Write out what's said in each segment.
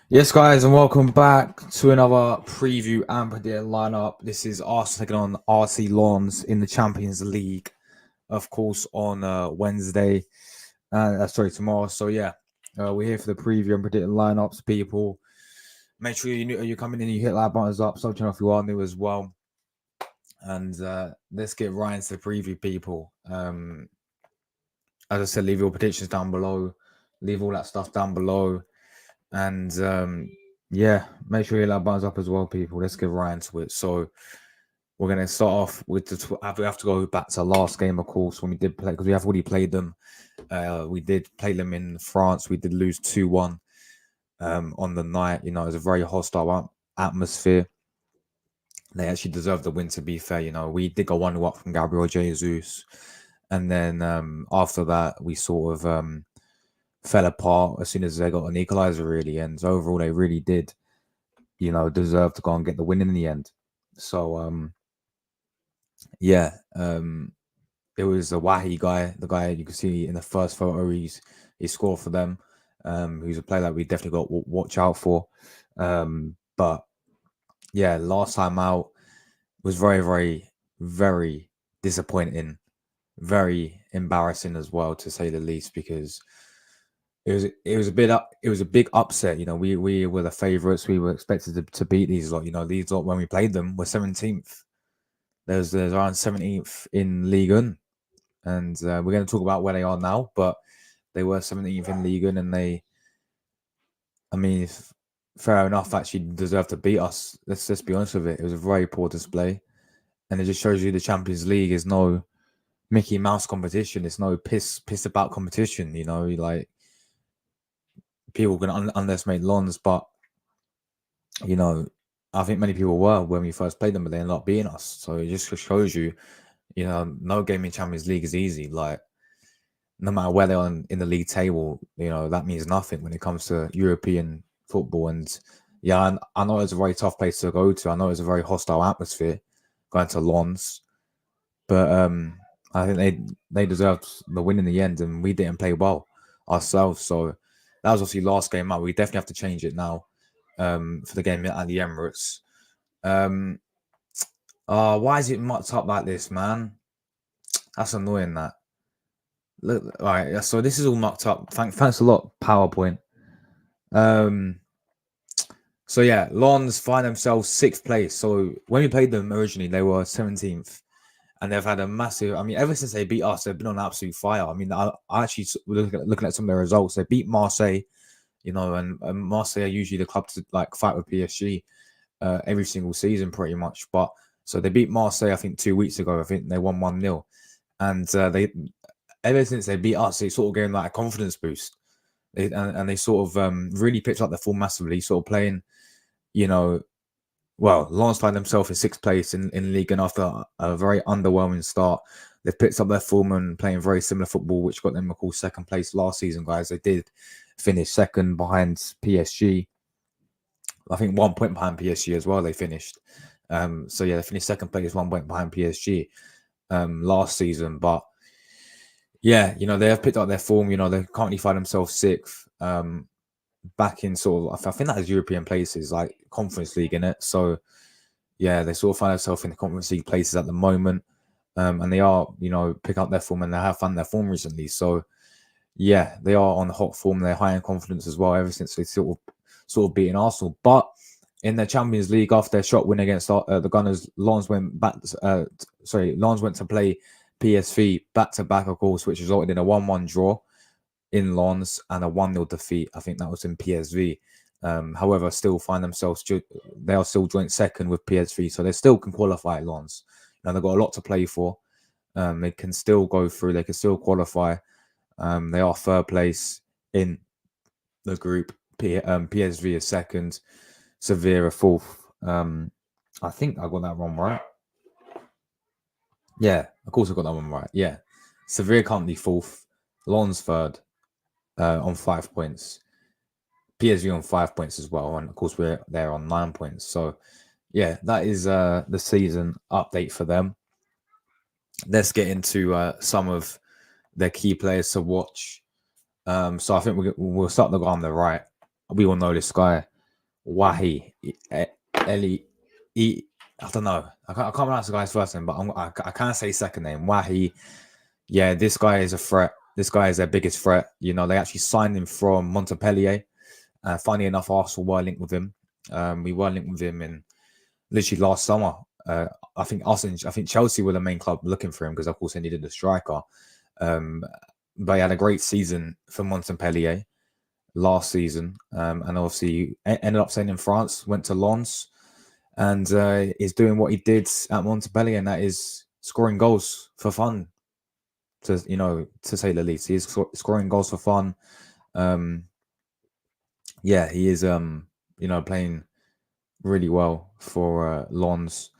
Yes, guys, and welcome back to another preview and predict lineup. This is Arsenal taking on RC Lons in the Champions League, of course, on Wednesday. Sorry, tomorrow. So yeah, we're here for the preview and predict lineups. People, make sure you come in and you hit like buttons up. So if you are new as well, and let's get right into the preview, people. As I said, leave your predictions down below. Leave all that stuff down below. And yeah, make sure you like buttons up as well, people. Let's get right into it. So we're gonna start off with we have to go back to last game, of course, when we did play because we have already played them. We did play them in France. We did lose 2-1 on the night. You know, it was a very hostile atmosphere. They actually deserved the win, to be fair. You know, we did go 1-0 up from Gabriel Jesus, and then after that, we sort of fell apart as soon as they got an equalizer, really. And overall, they really did, you know, deserve to go and get the win in the end. So, yeah, it was the Wahi guy, the guy you can see in the first photo. He scored for them. Who's a player that we definitely got to watch out for. But yeah, last time out was very, very, very disappointing, very embarrassing as well, to say the least, because it was a big upset. You know, we were the favourites. We were expected to beat these lot. You know, these lot when we played them were 17th. There's around 17th in Ligue 1, and we're going to talk about where they are now. But they were 17th in Ligue 1, and I mean, fair enough, actually deserved to beat us. Let's just be honest with it. It was a very poor display, and it just shows you the Champions League is no Mickey Mouse competition. It's no piss about competition. You know, like people can underestimate Lons, but you know, I think many people were when we first played them, but they ended up beating us. So it just shows you, you know, no game in Champions League is easy. Like, no matter where they're on in the league table, you know, that means nothing when it comes to European football. And yeah, I know it's a very tough place to go to. I know it's a very hostile atmosphere going to Lons, but I think they deserved the win in the end, and we didn't play well ourselves. So that was obviously last game out. We definitely have to change it now for the game at the Emirates. Um, why is it mucked up like this, man? That's annoying. That look, all right. So this is all mucked up. Thanks a lot, PowerPoint. Um, so yeah, Lons find themselves sixth place. So when we played them originally, they were 17th, and they've had a massive. I mean, ever since they beat us, they've been on absolute fire. I mean, I actually looking at some of their results. They beat Marseille, you know, and Marseille are usually the club to like fight with PSG every single season, pretty much. But so they beat Marseille, I think 2 weeks ago. I think they won 1-0, and they ever since they beat us, they sort of gave them like a confidence boost. And they sort of really picked up their form massively, sort of playing, you know, well, Lens find themselves in sixth place in league, and after a very underwhelming start, they've picked up their form and playing very similar football, which got them, of course, second place last season, guys. They did finish second behind PSG. I think 1 point behind PSG as well, they finished. So yeah, they finished second place, 1 point behind PSG last season. But yeah, you know, they have picked up their form. You know, they currently find themselves sixth. Back in sort of, I think that is European places, like Conference League in it. So yeah, they sort of find themselves in the Conference League places at the moment, and they are, you know, pick up their form, and they have found their form recently. So yeah, they are on hot form. They're high in confidence as well ever since they sort of beating Arsenal. But in the Champions League, after their shot win against the Gunners, Lens went back. Lens went to play PSV back to back, of course, which resulted in a 1-1 draw in Lens and a 1-0 defeat. I think that was in PSV. However, still find themselves, they are still joint second with PSV, so they still can qualify at Lens. Now they've got a lot to play for. They can still go through, they can still qualify. They are third place in the group. PSV is second, Sevilla fourth. I think I got that wrong, right? Yeah, of course I got that one right. Yeah, Sevilla currently fourth, Lens third on 5 points. PSV on 5 points as well, and of course we're there on 9 points. So yeah, that is the season update for them. Let's get into some of their key players to watch. So I think we'll start the guy on the right. We all know this guy. Wahi. Eli. I don't know. I can't pronounce the guy's first name, but I can't say second name. Wahi. Yeah, this guy is a threat. This guy is their biggest threat. You know, they actually signed him from Montpellier. Funny enough, Arsenal were linked with him. We were linked with him in literally last summer. I think Chelsea were the main club looking for him because, of course, they needed a striker. But he had a great season for Montpellier last season, and obviously ended up staying in France. Went to Lens, and is doing what he did at Montpellier, and that is scoring goals for fun. To say the least, he is scoring goals for fun. Yeah, he is. Playing really well for Lens.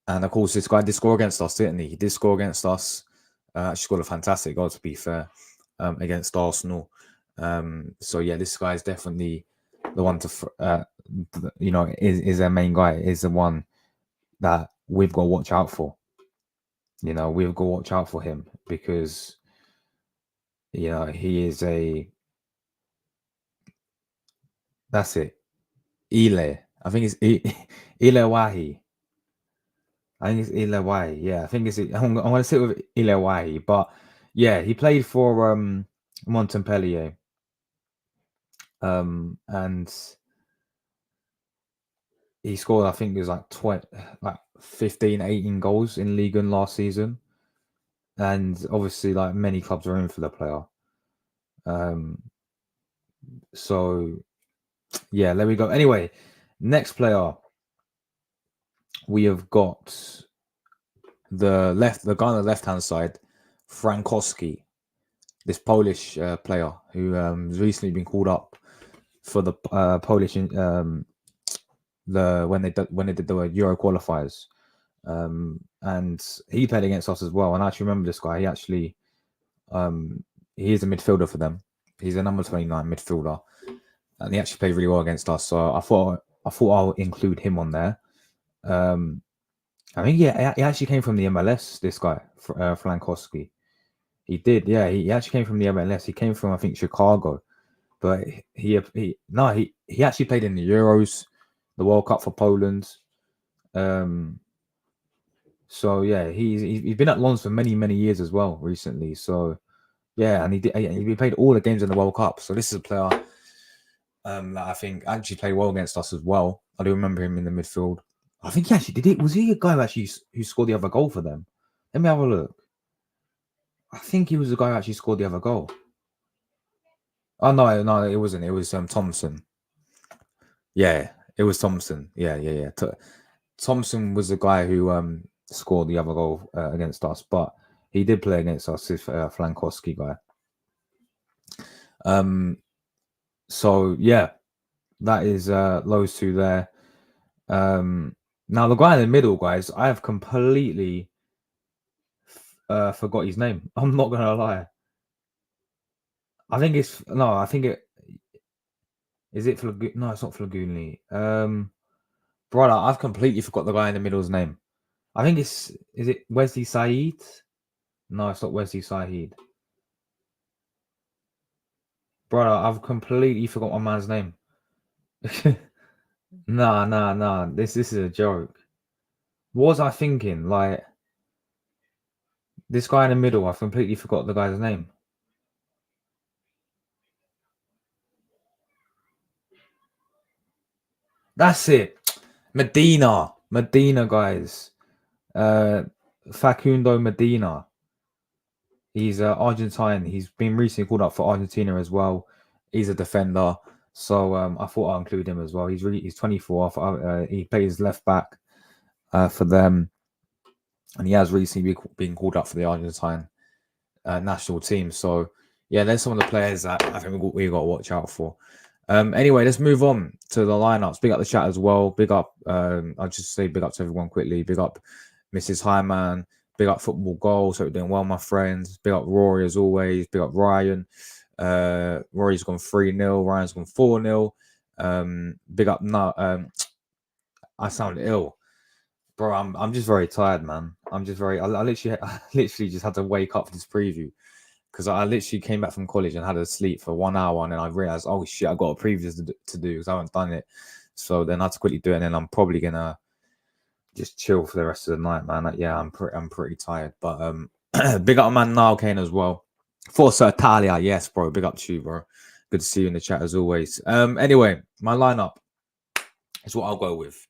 And of course, this guy did score against us, didn't he? He did score against us. Actually scored a fantastic goal, to be fair, against Arsenal. So yeah, this guy is definitely the one to, is their main guy. Is the one that we've got to watch out for. We've got to watch out for him because, he is a. That's it. Ile. I think it's Ile Wahi. I think it's Ilewai. Yeah, I think I'm going to sit with Ilewai. But yeah, he played for Montpellier. And he scored, I think it was like 15, 18 goals in Ligue 1 last season. And obviously, like many clubs are in for the player. So yeah, there we go. Anyway, next player we have got the guy on the left hand side, Frankowski. This Polish player who has recently been called up for the Polish when they did the Euro qualifiers, and he played against us as well. And I actually remember this guy. He actually he is a midfielder for them. He's a number 29 midfielder, and he actually played really well against us. So I thought I'll include him on there. I think he actually came from the MLS. This guy, Frankowski. He did, yeah. He actually came from the MLS. He came from, I think, Chicago, but he actually played in the Euros, the World Cup for Poland. So yeah, he's been at Lens for many years as well recently. So yeah, and he played all the games in the World Cup. So this is a player that I think actually played well against us as well. I do remember him in the midfield. I think he actually did it. Was he a guy who scored the other goal for them? Let me have a look. I think he was the guy who actually scored the other goal. Oh no, it wasn't. It was Thompson. Yeah, it was Thompson. Yeah. Thompson was the guy who scored the other goal against us, but he did play against us. This Frankowski guy. So yeah, that is those two there. Now the guy in the middle, guys, I have completely forgot his name. I'm not gonna lie. I think it is it Flagoon? No, it's not Flaguni. Brother, I've completely forgot the guy in the middle's name. I think is it Wesley Said? No, it's not Wesley Said. Brother, I've completely forgot my man's name. Nah. This is a joke. What was I thinking? Like this guy in the middle, I've completely forgot the guy's name. That's it. Medina, guys. Facundo Medina. He's Argentine. He's been recently called up for Argentina as well. He's a defender, so I thought I'd include him as well. He's 24. He plays left back for them, and he has recently been called up for the Argentine national team. So yeah, there's some of the players that I think we got to watch out for. Anyway, let's move on to the lineups. Big up the chat as well. Big up. I'll just say big up to everyone quickly. Big up Mrs. Highman. Big up Football Goals. Hope you're doing well, my friends. Big up Rory as always. Big up Ryan. Rory's gone 3-0. Ryan's gone 4-0. Big up I sound ill. Bro, I'm just very tired, man. I literally just had to wake up for this preview because I literally came back from college and had to sleep for 1 hour, and then I realized, oh shit, I got a preview to do because I haven't done it So then I had to quickly do it, and then I'm probably gonna just chill for the rest of the night, man. Like, yeah, I'm pretty tired. But big up man Niall Kane as well. Forza Italia, yes, bro. Big up to you, bro. Good to see you in the chat as always. Anyway, my lineup is what I'll go with.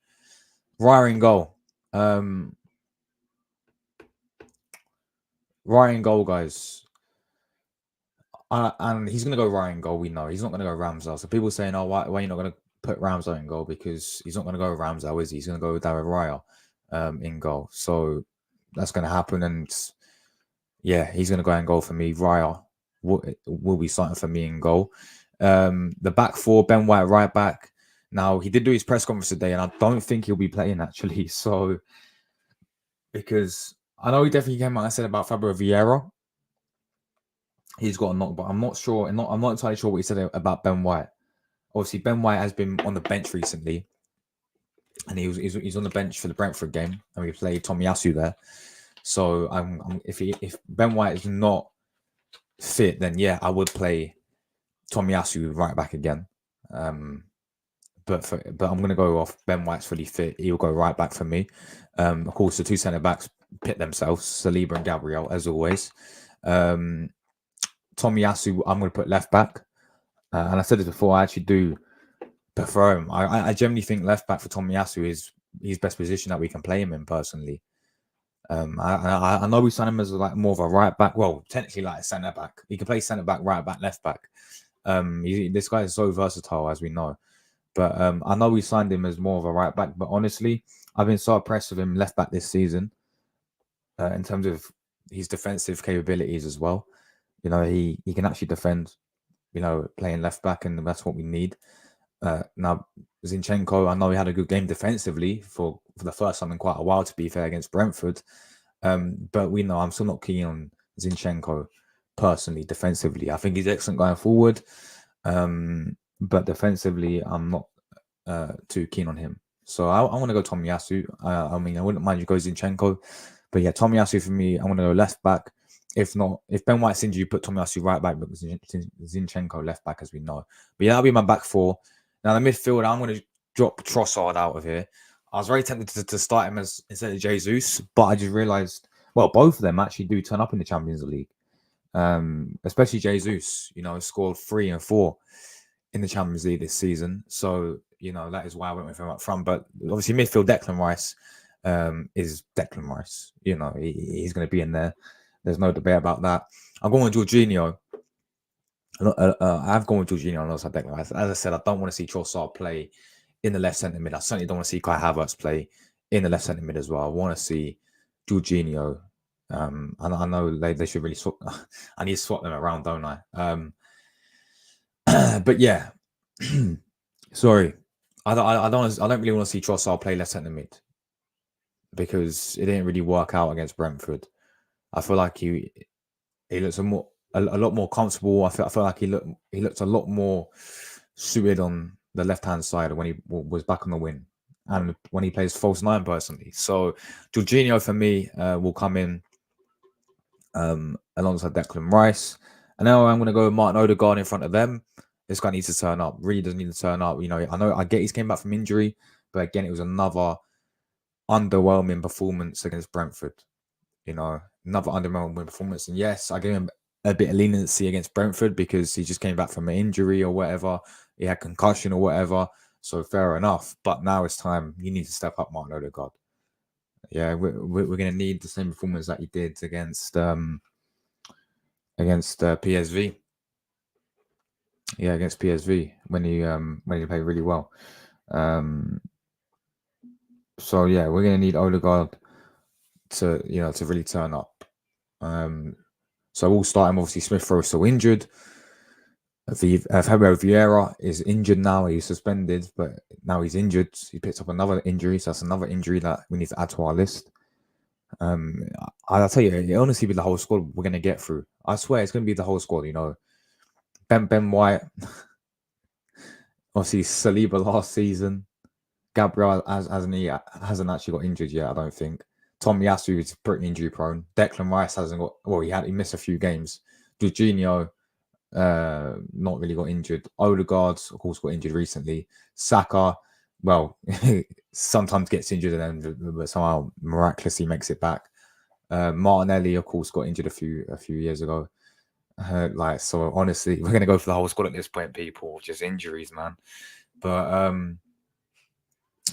Ryan goal. Ryan goal, guys. And he's gonna go Ryan goal. We know he's not gonna go Ramsdale. So people saying, "Oh, why are you not gonna put Ramsdale in goal?" Because he's not gonna go Ramsdale, is he? He's gonna go with David Raya in goal. So that's gonna happen, and yeah, he's gonna go in goal for me. Raya will be starting for me in goal. The back four, Ben White right back. Now he did do his press conference today, and I don't think he'll be playing actually. So because I know he definitely came out and said about Fabio Vieira. He's got a knock, but I'm not sure. I'm not entirely sure what he said about Ben White. Obviously, Ben White has been on the bench recently, and he's on the bench for the Brentford game, and we played Tomiyasu there. So if Ben White is not fit, then yeah, I would play Tomiyasu right back again. But I'm gonna go off Ben White's fully fit. He'll go right back for me. Of course, the two centre backs pit themselves, Saliba and Gabriel, as always. Tomiyasu, I'm going to put left back. And I said this before, I actually do prefer him. I generally think left back for Tomiyasu is his best position that we can play him in personally. I know we signed him as like more of a right back. Well, technically like a centre back. He can play centre back, right back, left back. This guy is so versatile, as we know. But I know we signed him as more of a right back. But honestly, I've been so impressed with him left back this season in terms of his defensive capabilities as well. You know, he can actually defend, you know, playing left back, and that's what we need. Now, Zinchenko, I know he had a good game defensively for the first time in quite a while, to be fair, against Brentford. But we know I'm still not keen on Zinchenko personally, defensively. I think he's excellent going forward. But defensively, I'm not too keen on him. So I want to go Tomiyasu. I mean, I wouldn't mind you go Zinchenko. But yeah, Tomiyasu for me, I'm going to go left back. If not, if Ben White's injured, you put Tomiyasu right back, but Zinchenko left back, as we know. But yeah, that'll be my back four. Now, the midfield, I'm going to drop Trossard out of here. I was very tempted to start him as instead of Jesus, but I just realised, well, both of them actually do turn up in the Champions League. Especially Jesus, you know, scored 3 and 4 in the Champions League this season. So, you know, that is why I went with him up front. But obviously, midfield Declan Rice is Declan Rice. You know, he's going to be in there. There's no debate about that. I'm going with Jorginho. I've gone with Jorginho alongside Declan Rice. As I said, I don't want to see Trossard play in the left centre mid. I certainly don't want to see Kai Havertz play in the left centre mid as well. I want to see Jorginho. I know they should really swap. I need to swap them around, don't I? But yeah, sorry, I don't really want to see Trossard play left centre mid because it didn't really work out against Brentford. I feel like he looks a lot more comfortable. I feel like he looked a lot more suited on the left hand side when he was back on the wing and when he plays false nine personally. So Jorginho for me will come in alongside Declan Rice, and now I'm going to go with Martin Odegaard in front of them. This guy needs to turn up. Really doesn't need to turn up. You know I get he's came back from injury, but again it was another underwhelming performance against Brentford. You know, another underwhelming performance. And yes, I gave him a bit of leniency against Brentford because he just came back from an injury or whatever. He had concussion or whatever. So fair enough. But now it's time. You need to step up, Martin Odegaard. Yeah, we're going to need the same performance that he did against PSV. Yeah, against PSV when he played really well. So yeah, we're going to need Odegaard to really turn up. So we'll start him. Obviously, Smith Rowe still injured. Fabio Vieira is injured now. He's suspended, but now he's injured. He picked up another injury, so that's another injury that we need to add to our list. I'll tell you, it'll honestly be the whole squad we're going to get through. I swear, it's going to be the whole squad. You know, Ben White, obviously Saliba last season. Gabriel hasn't actually got injured yet. I don't think. Tomiyasu is pretty injury prone. Declan Rice hasn't got. Well, he missed a few games. Jorginho not really got injured. Odegaard, of course, got injured recently. Saka well, sometimes gets injured and then but somehow miraculously makes it back. Martinelli, of course, got injured a few years ago. Like, so honestly, we're gonna go for the whole squad at this point, people. Just injuries, man. But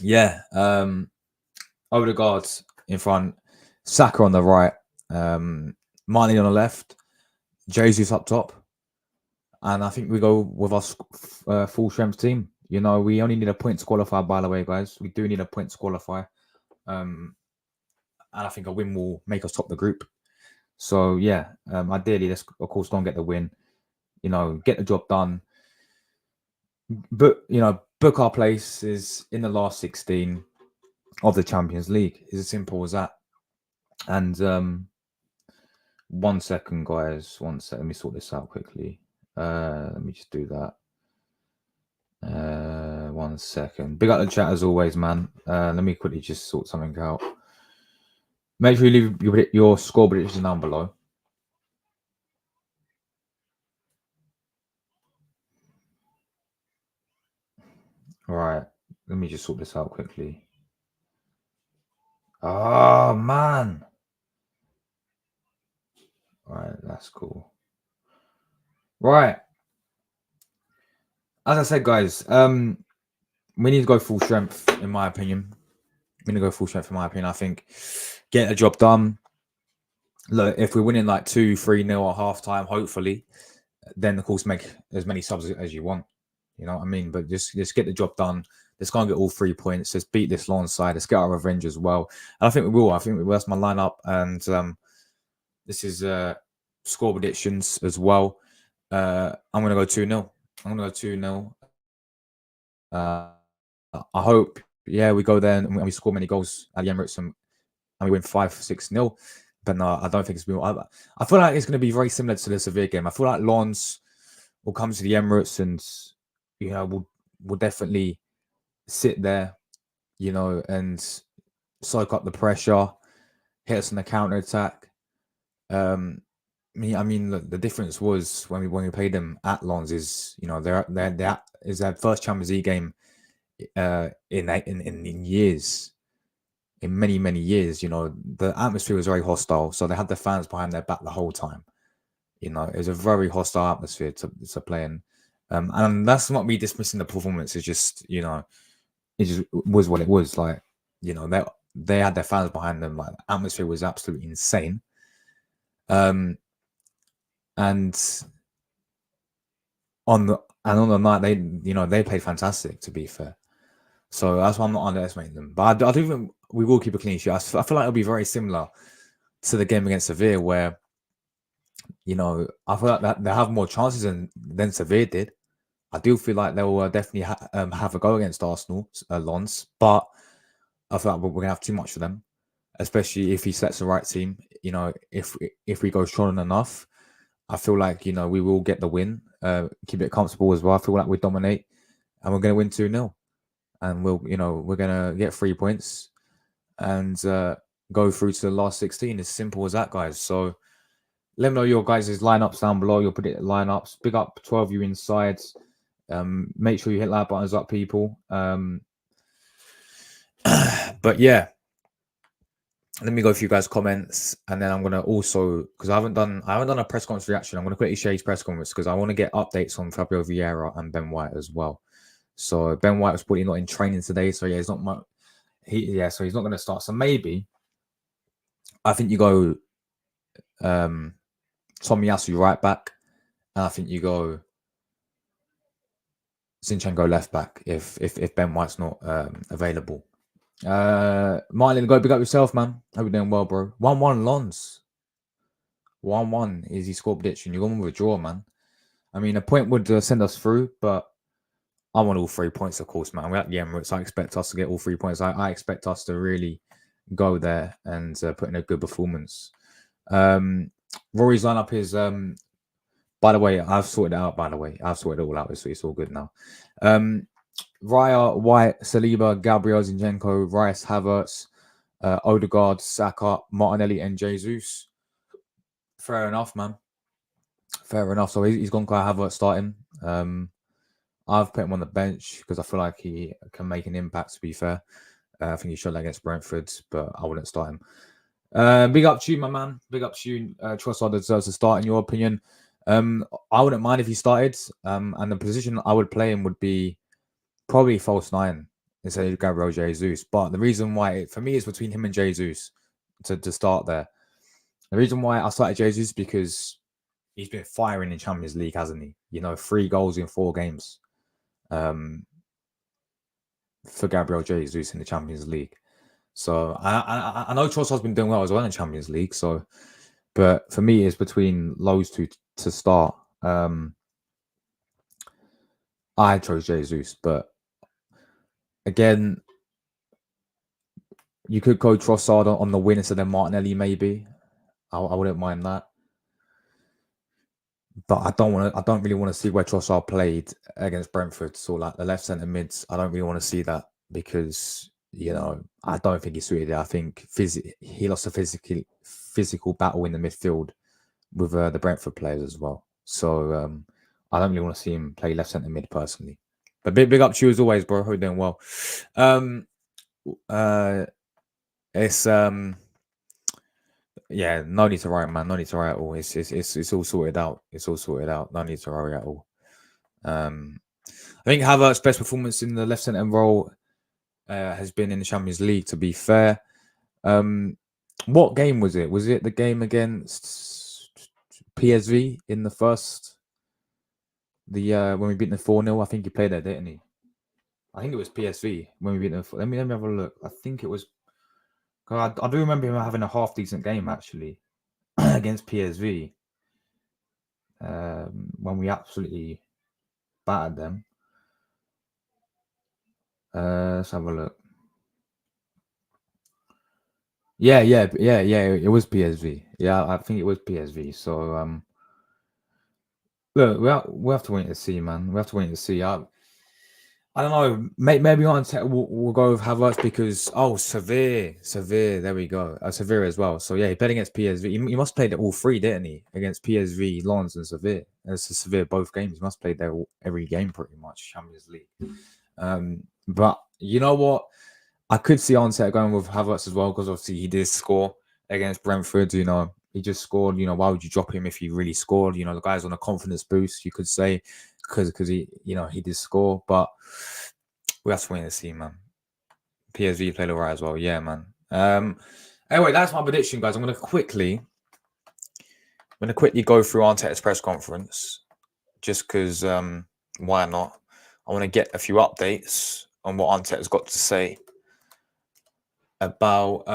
yeah, Odegaard in front, Saka on the right, Martinelli on the left, Jesus up top, and I think we go with our full strength team. You know, we only need a point to qualify. By the way, guys, we do need a point to qualify. And I think a win will make us top the group. So yeah, ideally, let's of course go and get the win. You know, get the job done. But you know, book our places in the last 16 of the Champions League. It's as simple as that. And 1 second, guys. 1 second. Let me sort this out quickly. Let me just do that. 1 second. Big up the chat as always, man. Let me quickly just sort something out. Make sure you leave your score prediction down below. All right. Let me just sort this out quickly. Oh man. All right, that's cool. Right. As I said, guys, we need to go full strength, in my opinion. We need to go full strength, in my opinion. I think get the job done. Look, if we're winning like 2-3-0 at half time, hopefully, then of course make as many subs as you want. You know what I mean? But just get the job done. Let's go and get all 3 points. Let's beat this long side. Let's get our revenge as well. And I think we will. I think that's my lineup. And this is score predictions as well. I'm going to go 2-0. I'm going to go 2-0. I hope, yeah, we go there and we score many goals at the Emirates and we win 5-6-0. But no, I don't think it's been. I feel like it's going to be very similar to the Sevilla game. I feel like Lens will come to the Emirates and, you know, we'll definitely sit there, you know, and soak up the pressure, hit us on the counter attack. I mean, look, the difference was when we played them at Lens is, you know, they're is their first Champions League game in years, in many years. You know, the atmosphere was very hostile, so they had the fans behind their back the whole time. You know, it was a very hostile atmosphere to play in. And that's not me dismissing the performance. It's just, you know, it just was what it was. Like, you know, they had their fans behind them. Like, the atmosphere was absolutely insane. And on the night, they played fantastic, to be fair. So that's why I'm not underestimating them. But I do think we will keep a clean sheet. I feel like it'll be very similar to the game against Sevilla, where, you know, I feel like they have more chances than Sevilla did. I do feel like they will definitely have a go against Arsenal, Lens, but I feel like we're going to have too much for them, especially if he sets the right team. You know, if we go strong enough, I feel like, you know, we will get the win, keep it comfortable as well. I feel like we dominate and we're going to win 2-0. And we're going to get 3 points and go through to the last 16. As simple as that, guys. So let me know your guys' lineups down below, your predicted lineups. Big up 12 you inside. Make sure you hit like buttons up, people. But yeah, let me go through you guys' comments, and then I'm gonna also, because I haven't done a press conference reaction. I'm gonna quickly share his press conference because I want to get updates on Fabio Vieira and Ben White as well. So Ben White was probably not in training today, so yeah, he's not much. So he's not gonna start. So maybe I think you go Tomiyasu right back, and I think you go Zinchenko left back if Ben White's not available. Martin, go big up yourself, man. Hope you're doing well, bro. 1-1 Lons. 1-1 is his score prediction. You're going with a draw, man. I mean, a point would send us through, but I want all 3 points, of course, man. We're at the Emirates. I expect us to get all 3 points. I expect us to really go there and put in a good performance. Rory's lineup is, by the way, I've sorted it out, by the way. I've sorted it all out, so it's all good now. Raya, White, Saliba, Gabriel, Zinchenko, Rice, Havertz, Odegaard, Saka, Martinelli, and Jesus. Fair enough, man. Fair enough. So he's gone Kai Havertz starting. I've put him on the bench because I feel like he can make an impact, to be fair. I think he showed that against Brentford, but I wouldn't start him. Big up to you, my man. Big up to you. Trossard deserves to start, in your opinion. I wouldn't mind if he started. And the position I would play him would be probably false nine instead of Gabriel Jesus. But the reason why, for me, is between him and Jesus to start there. The reason why I started Jesus is because he's been firing in Champions League, hasn't he? 3 goals in 4 games for Gabriel Jesus in the Champions League. So I know Trossard's been doing well as well in the Champions League. So, but for me, it's between those two to start. I chose Jesus, but again, you could go Trossard on the win instead of Martinelli, maybe. I wouldn't mind that. But I don't really want to see where Trossard played against Brentford. So like the left centre mids, I don't really want to see that because I don't think he's suited there. I think he lost a physical battle in the midfield with the Brentford players as well. So I don't really want to see him play left centre mid personally. But big up to you as always, bro. Hope you're doing well. It's yeah, no need to worry, man. No need to worry at all. It's all sorted out. It's all sorted out. No need to worry at all. I think Havertz's best performance in the left centre role has been in the Champions League. To be fair, what game was it? Was it the game against PSV in the first? When we beat them 4-0, I think he played there, didn't he? I think it was PSV when we beat them. Let me have a look. I think it was. I do remember him having a half decent game actually against PSV when we absolutely battered them. Let's have a look. Yeah. It was PSV. Yeah, I think it was PSV. So look, we have to wait to see, man. We have to wait to see. I don't know. Maybe we'll go with Havertz because Severe. There we go. Severe as well. So yeah, he played against PSV. He must have played all 3, didn't he? Against PSV, Lens, and Severe. It's a Severe both games. He must play there every game pretty much. Champions League. But you know what? I could see Arteta going with Havertz as well because obviously he did score against Brentford. He just scored. Why would you drop him if he really scored? The guy's on a confidence boost, you could say, because he did score. But we have to wait and see, man. PSV played alright as well, yeah, man. Anyway, that's my prediction, guys. I'm gonna quickly go through Arteta's press conference, just because why not? I want to get a few updates on what Arteta's got to say about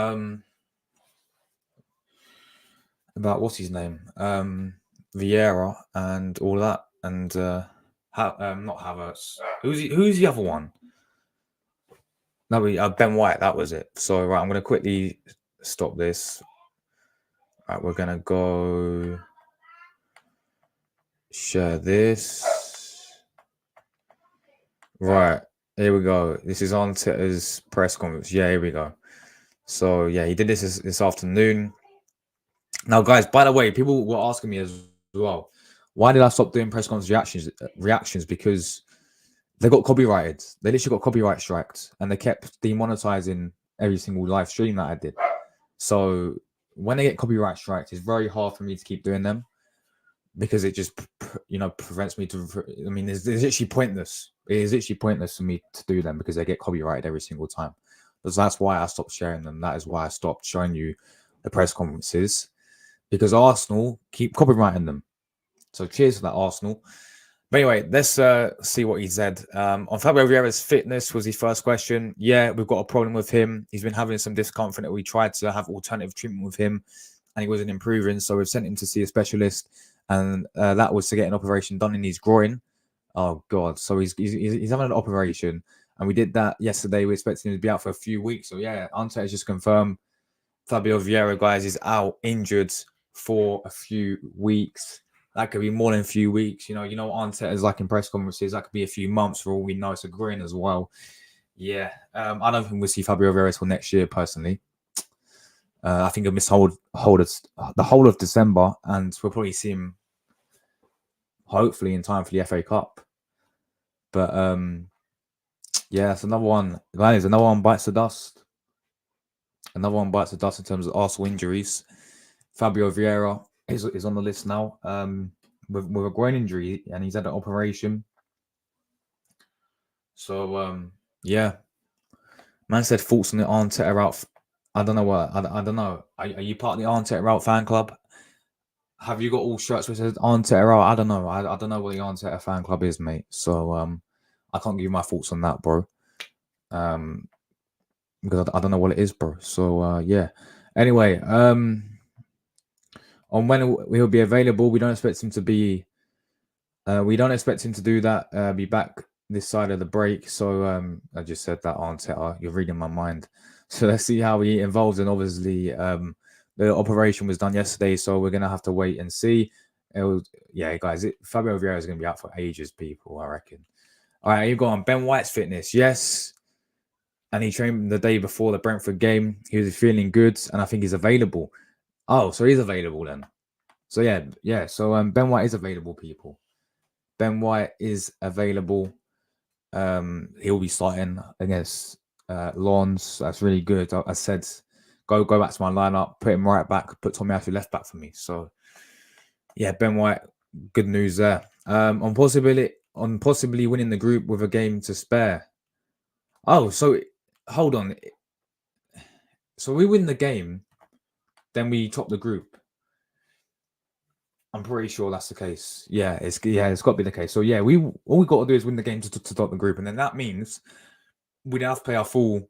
what's his name, Vieira and all that, and not Havertz. Who's the other one? No, Ben White. That was it. So right, I'm gonna quickly stop this. Right, we're gonna go share this. Right, here we go. This is Arteta's press conference. Yeah, here we go. So yeah, he did this afternoon. Now, guys, by the way, people were asking me as well, why did I stop doing press conference reactions? Because they got copyrighted. They literally got copyright striked, and they kept demonetizing every single live stream that I did. So when they get copyright striked, it's very hard for me to keep doing them because it just prevents me to. I mean, it's literally pointless. It is literally pointless for me to do them because they get copyrighted every single time. So that's why I stopped sharing them. That is why I stopped showing you the press conferences, because Arsenal keep copyrighting them. So cheers for that, Arsenal. But anyway, let's see what he said. On Fabio Vieira's fitness was his first question. Yeah, we've got a problem with him. He's been having some discomfort. We tried to have alternative treatment with him, and he wasn't improving. So we've sent him to see a specialist, and that was to get an operation done in his groin. Oh God! So he's having an operation, and we did that yesterday. We're expecting him to be out for a few weeks. So yeah, Ante has just confirmed Fabio Vieira, guys, is out injured for a few weeks. That could be more than a few weeks. You know what Arteta is like in press conferences. That could be a few months for all we know. It's a groin as well. Yeah, I don't think we'll see Fabio Vieira till next year, personally. I think he'll miss the whole of December, and we'll probably see him hopefully in time for the FA Cup. But yeah, that's another one, guys. Another one bites the dust. Another one bites the dust in terms of Arsenal injuries. Fabio Vieira is on the list now. With a groin injury, and he's had an operation. So yeah, man said thoughts on the Arteta out. I don't know what I don't know. Are you part of the Arteta out fan club? Have you got all shirts which says Arteta out? I don't know. I don't know what the Arteta fan club is, mate. So I can't give you my thoughts on that, bro. Because I don't know what it is, bro. So yeah. Anyway, on when he'll be available, we don't expect him to be. We don't expect him to do that. Be back this side of the break. So I just said that, Arteta. You're reading my mind. So let's see how he involves. And obviously, the operation was done yesterday, so we're gonna have to wait and see. Yeah, guys. Fabio Vieira is gonna be out for ages, people. I reckon. All right, you go on Ben White's fitness. Yes, and he trained the day before the Brentford game. He was feeling good, and I think he's available. Oh, so he's available then. So yeah. So Ben White is available, people. Ben White is available. He'll be starting against Lawns. That's really good. I said, go back to my lineup, put him right back, put Tomiyasu left back for me. So yeah, Ben White, good news there. On possibly winning the group with a game to spare. Oh, so hold on. So we win the game, then we top the group. I'm pretty sure that's the case. Yeah, it's got to be the case. So yeah, all we got to do is win the game to top the group, and then that means we'd have to play our full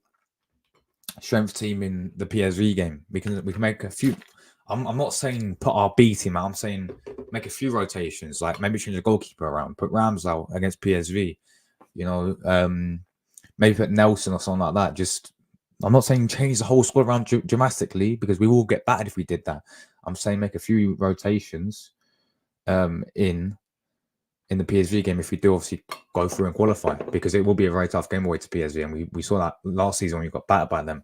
strength team in the PSV game. We can make a few. I'm not saying put our B team out. I'm saying make a few rotations, like maybe change the goalkeeper around, put Rams out against PSV. You know, maybe put Nelson or something like that. Just I'm not saying change the whole squad around dramatically because we will get battered if we did that. I'm saying make a few rotations in the PSV game if we do obviously go through and qualify, because it will be a very tough game away to PSV, and we saw that last season when we got battered by them.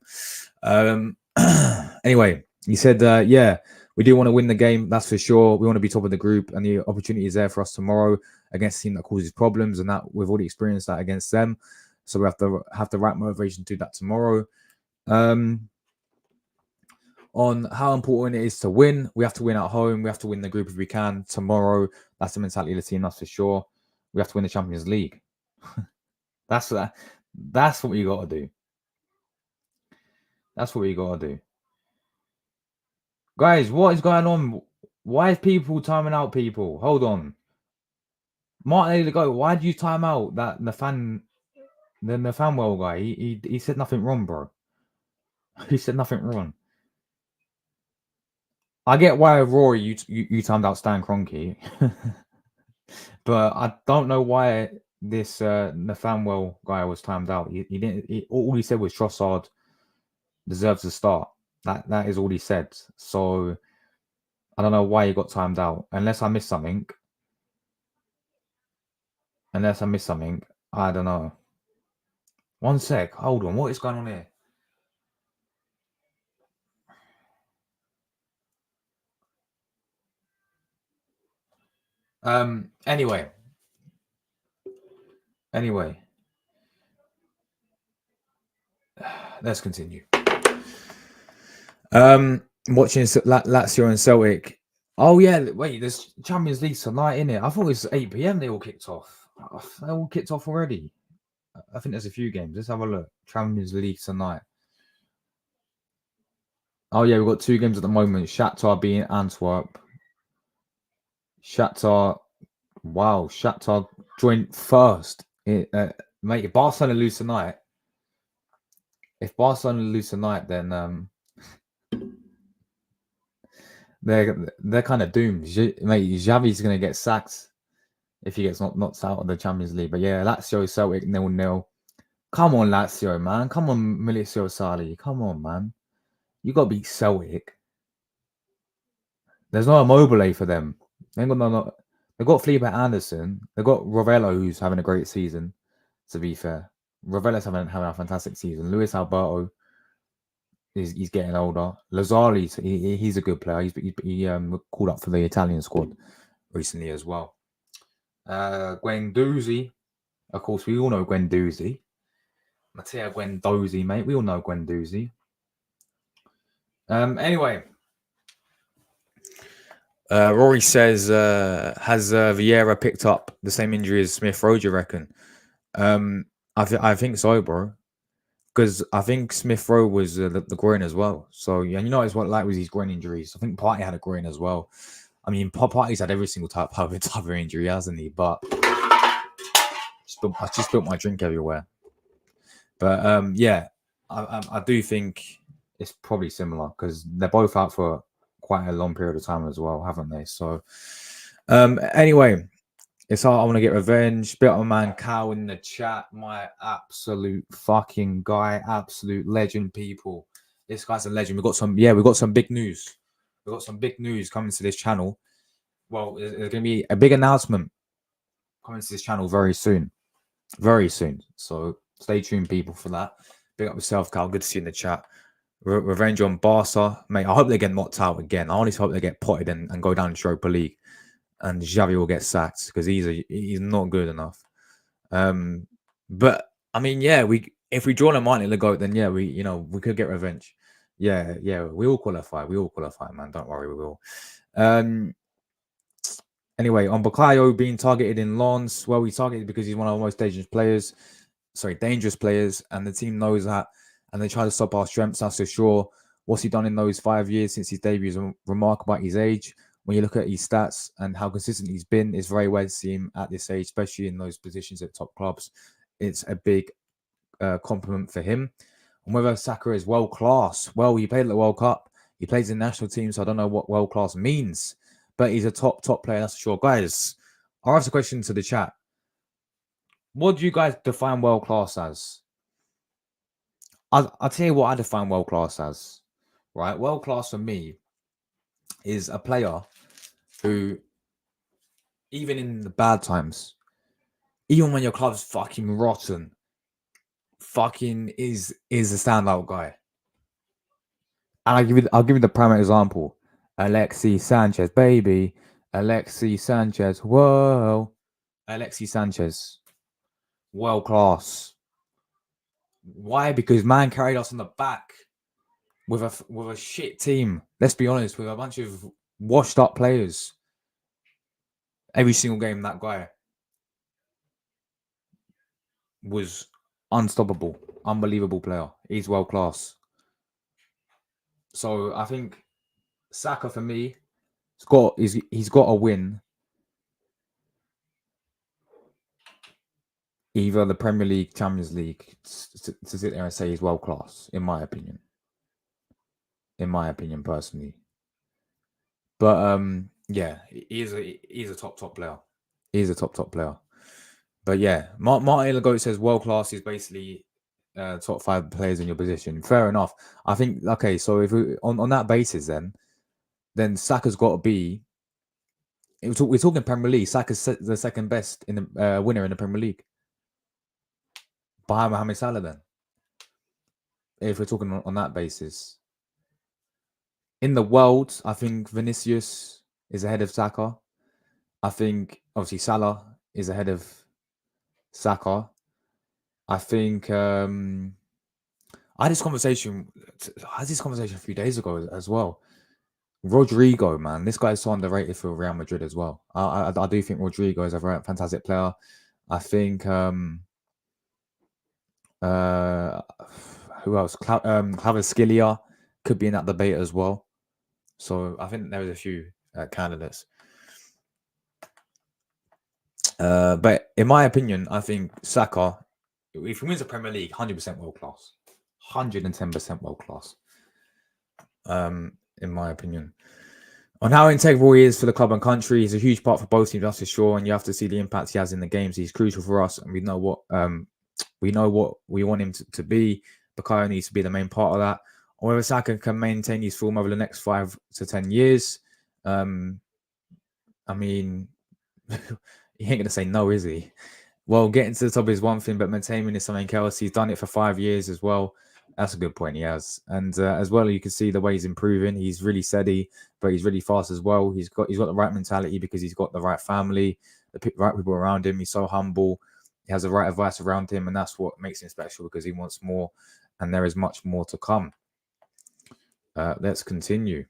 Anyway, he said, yeah, we do want to win the game, that's for sure. We want to be top of the group, and the opportunity is there for us tomorrow against a team that causes problems, and that we've already experienced that against them. So we have to have the right motivation to do that tomorrow. On how important it is to win. We have to win at home. We have to win the group if we can tomorrow. That's the mentality of the team, that's for sure. We have to win the Champions League. That's what you got to do. That's what you got to do. Guys, what is going on? Why is people timing out people? Hold on. Martin Go, why did you time out that Nathaniel guy? He said nothing wrong, bro. He said nothing wrong. I get why Rory you timed out Stan Kroenke, but I don't know why this Nathaniel guy was timed out. He didn't. All he said was Trossard deserves to start. That is all he said. So I don't know why he got timed out. Unless I missed something. I don't know. One sec. Hold on. What is going on here? Anyway. Let's continue. Watching Lazio and Celtic. Oh yeah, wait, there's Champions League tonight, innit? I thought it was 8 p.m. they all kicked off. They all kicked off already. I think there's a few games. Let's have a look. Champions League tonight. Oh yeah, we've got 2 games at the moment. Shakhtar being Antwerp. Shakhtar joined first. Mate, if Barcelona lose tonight, then they're kind of doomed. Mate, Xavi's gonna get sacked if he gets knocked out of the Champions League. But yeah, Lazio Celtic 0-0. Come on, Lazio, man. Come on, Milicio Sarri. Come on, man. You got to beat Celtic. There's no Immobile for them. They've got Felipe Anderson. They've got Ravello, who's having a great season, to be fair. Ravello's having a fantastic season. Luis Alberto, he's getting older. Lazzari, he's a good player. He called up for the Italian squad recently as well. Guendouzi, Of course, we all know Guendouzi. Matteo Guendouzi, mate. We all know Guendouzi. Anyway, Rory says, has Vieira picked up the same injury as Smith Rowe, do you reckon? I think so, bro. Because I think Smith Rowe was the groin as well. So, yeah, you know what like with these groin injuries. I think Partey had a groin as well. I mean, Partey's had every single type of injury, hasn't he? But I just spilled my drink everywhere. But yeah, I do think it's probably similar because they're both out for quite a long period of time as well, haven't they? So, anyway, it's all I want to get revenge. Bit of man Cow in the chat, my absolute fucking guy, absolute legend, people. This guy's a legend. We got some big news. We got some big news coming to this channel. Well, there's going to be a big announcement coming to this channel very soon. Very soon. So stay tuned, people, for that. Big up yourself, Cal. Good to see you in the chat. Revenge on Barca. Mate, I hope they get knocked out again. I honestly hope they get potted and go down to Europa League. And Xavi will get sacked because he's not good enough. But I mean, yeah, if we draw them out in the goat, then yeah, we could get revenge. Yeah, we all qualify. We all qualify, man. Don't worry, we will. Anyway, on Bukayo being targeted in Lens, well, we targeted because he's one of the most dangerous players. And the team knows that, and they try to stop our strengths. That's for sure. What's he done in those 5 years since his debut is remarkable at his age. When you look at his stats and how consistent he's been, it's very well to see him at this age, especially in those positions at top clubs. It's a big compliment for him. And whether Saka is world class, well, he played at the World Cup. He plays in the national team, so I don't know what world class means. But he's a top player, that's for sure. Guys, I'll ask a question to the chat. What do you guys define world class as? I'll tell you what I define world class as. Right? World class for me is a player who, even in the bad times, even when your club's fucking rotten, fucking is a standout guy. And I'll give you the prime example. Alexis Sanchez, baby. Alexis Sanchez. Whoa. Alexis Sanchez. World class. Why? Because man carried us on the back with a shit team. Let's be honest, with a bunch of washed up players. Every single game, that guy was unstoppable, unbelievable player. He's world class. So I think Saka, for me, he's got to win either the Premier League, Champions League, to sit there and say he's world class, in my opinion. In my opinion, personally. But yeah, he's a top player. He's a top player. But yeah, Martin Lagote says world class is basically top 5 players in your position. Fair enough. I think, okay, so if we on that basis, then Saka's got to be. We're talking Premier League. Saka's the second best in the winner in the Premier League, behind Mohamed Salah. Then, if we're talking on that basis, in the world, I think Vinicius is ahead of Saka. I think obviously Salah is ahead of Saka. I think I had this conversation a few days ago as well. Rodrigo, man, this guy's so underrated for Real Madrid as well. I do think Rodrigo is a very fantastic player. I think who else? Kvaratskhelia could be in that debate as well. So I think there's a few candidates. But in my opinion, I think Saka, if he wins the Premier League, 100% world class, 110% world class. In my opinion, on how integral he is for the club and country, he's a huge part for both teams, that's for sure. And you have to see the impact he has in the games. He's crucial for us, and we know what we want him to be. Bukayo needs to be the main part of that. Or whether Saka can maintain his form over the next 5 to 10 years, I mean, he ain't gonna say no, is he? Well, getting to the top is one thing, but maintaining is something else. He's done it for 5 years as well. That's a good point. He has, and as well, you can see the way he's improving. He's really steady, but he's really fast as well. He's got the right mentality because he's got the right family, the right people around him. He's so humble. He has the right advice around him, and that's what makes him special because he wants more, and there is much more to come. Let's continue.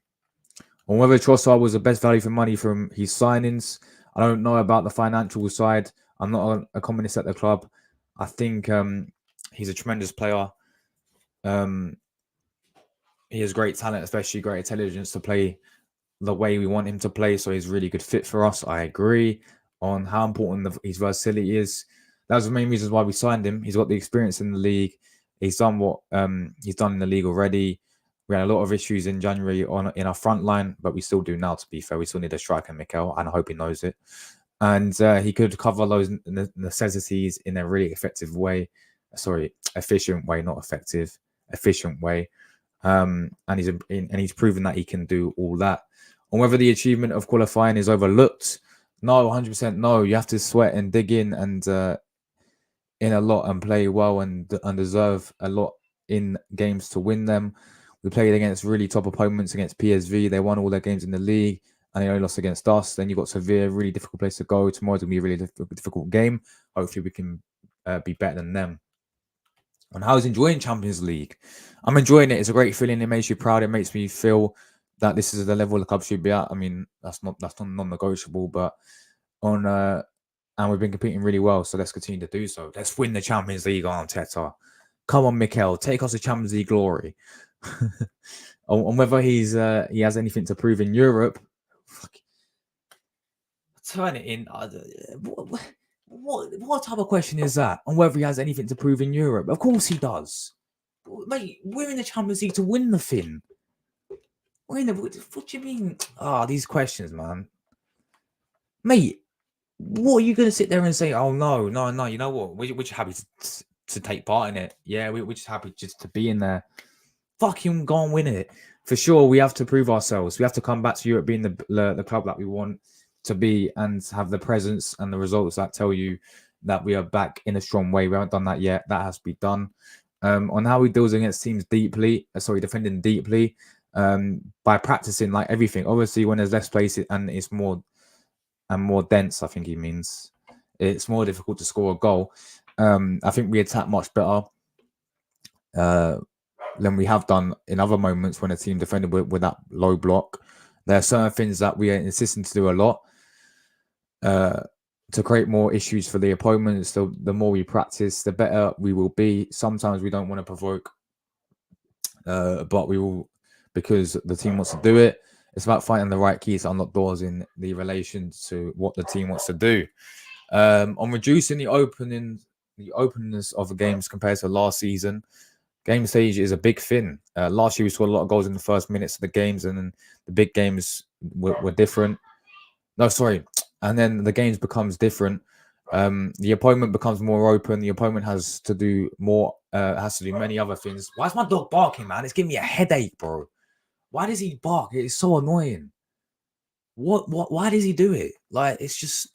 On whether Trossard was the best value for money from his signings, I don't know about the financial side. I'm not a communist at the club. I think he's a tremendous player. He has great talent, especially great intelligence to play the way we want him to play. So he's a really good fit for us. I agree on how important his versatility is. That was the main reasons why we signed him. He's got the experience in the league. He's done what he's done in the league already. We had a lot of issues in January in our front line, but we still do now, to be fair. We still need a striker, Mikel, and I hope he knows it. And he could cover those necessities in a really efficient way, not effective, efficient way. And he's proven that he can do all that. On whether the achievement of qualifying is overlooked, no, 100% no. You have to sweat and dig in and in a lot and play well and deserve a lot in games to win them. We played against really top opponents against PSV. They won all their games in the league and they only lost against us. Then you've got Sevilla, really difficult place to go. Tomorrow's going to be a really difficult game. Hopefully we can be better than them. And how is enjoying Champions League? I'm enjoying it. It's a great feeling. It makes you proud. It makes me feel that this is the level the club should be at. I mean, that's not non-negotiable, but and we've been competing really well, so let's continue to do so. Let's win the Champions League, Arteta. Come on, Mikel, take us to Champions League glory. On whether he has anything to prove in Europe, turn it in. What type of question is that? On whether he has anything to prove in Europe? Of course he does. Mate, we're in the Champions League to win the thing. What do you mean? These questions, man. Mate, what are you going to sit there and say, oh, no, you know what? We're just happy to take part in it. Yeah, we're just happy just to be in there. Fucking go and win it. For sure, we have to prove ourselves. We have to come back to Europe being the club that we want to be and have the presence and the results that tell you that we are back in a strong way. We haven't done that yet. That has to be done. On how he deals against teams defending deeply by practicing like everything. Obviously, when there's less space and it's more dense, I think he means it's more difficult to score a goal. I think we attack much better than we have done in other moments when a team defended with that low block. There are certain things that we are insisting to do a lot to create more issues for the opponents. So the more we practice, the better we will be. Sometimes we don't want to provoke, but we will because the team wants to do it. It's about finding the right keys to unlock doors in the relation to what the team wants to do. On reducing the openness of the games compared to last season, game stage is a big thing. Last year we saw a lot of goals in the first minutes of the games, and then the big games were different. And then the games becomes different. The opponent becomes more open. The opponent has to do more. Has to do many other things. Why is my dog barking, man? It's giving me a headache, bro. Why does he bark? It's so annoying. What? Why does he do it? Like, it's just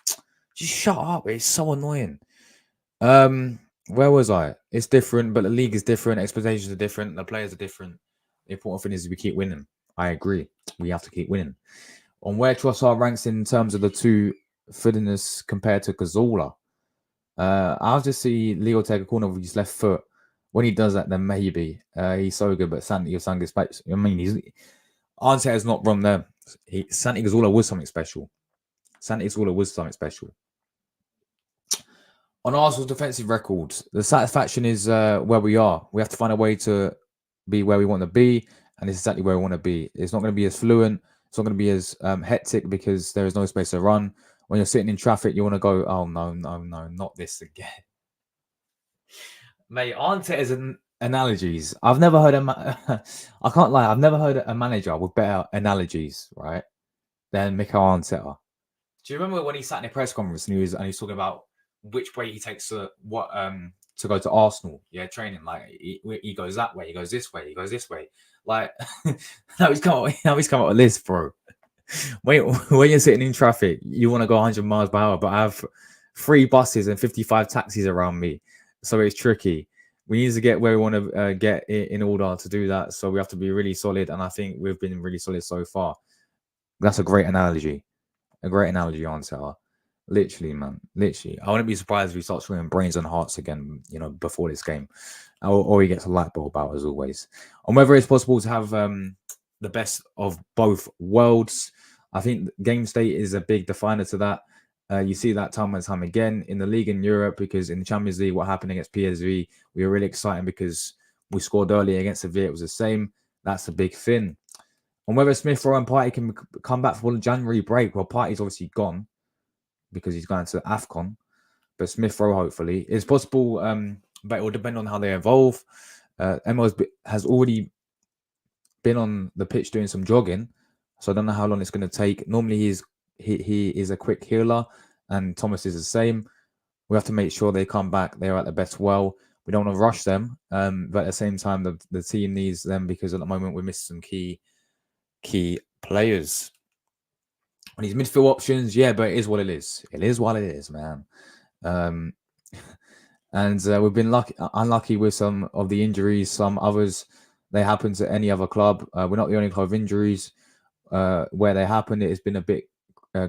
shut up. It's so annoying. Where was I? It's different, but the league is different. Expectations are different. The players are different. The important thing is we keep winning. I agree. We have to keep winning. On where Trossard ranks in terms of the two fitness compared to Cazorla, I'll just see Leo take a corner with his left foot. When he does that, then maybe he's so good. But Santi Cazorla, I mean, Arteta is not wrong there. Santi Cazorla was something special. On Arsenal's defensive record, the satisfaction is where we are. We have to find a way to be where we want to be, and it's exactly where we want to be. It's not going to be as fluent. It's not going to be as hectic because there is no space to run. When you're sitting in traffic, you want to go, oh, no, not this again. Mate, Arteta's analogies. I've never heard I can't lie. I've never heard a manager with better analogies, right, than Mikel Arteta. Do you remember when he sat in a press conference and he was talking about which way he takes to go to Arsenal? Yeah, training. Like he goes that way, he goes this way, he goes this way. Like now he's come up with this, bro. When you're sitting in traffic, you want to go 100 miles per hour, but I have 3 buses and 55 taxis around me, so it's tricky. We need to get where we want to get in order to do that. So we have to be really solid, and I think we've been really solid so far. That's a great analogy. Arteta. Literally, man. Literally. I wouldn't be surprised if he starts winning brains and hearts again, before this game. Or he gets a light bulb out as always. On whether it's possible to have the best of both worlds, I think game state is a big definer to that. You see that time and time again in the league in Europe, because in the Champions League, what happened against PSV, we were really exciting because we scored early against Sevilla. It was the same. That's a big thing. On whether Smith Rowe and Partey can come back for the January break, well, Partey's obviously gone because he's going to AFCON. But Smith Rowe, hopefully, it's possible, but it will depend on how they evolve. Emma has already been on the pitch doing some jogging, so I don't know how long it's going to take. Normally, he is a quick healer, and Thomas is the same. We have to make sure they come back. They're at the best well. We don't want to rush them, but at the same time, the team needs them because at the moment we're missing some key players. On these midfield options, yeah, but it is what it is. It is what it is, man. And we've been unlucky with some of the injuries. Some others, they happen to any other club. We're not the only club of injuries. Where they happen, it has been a bit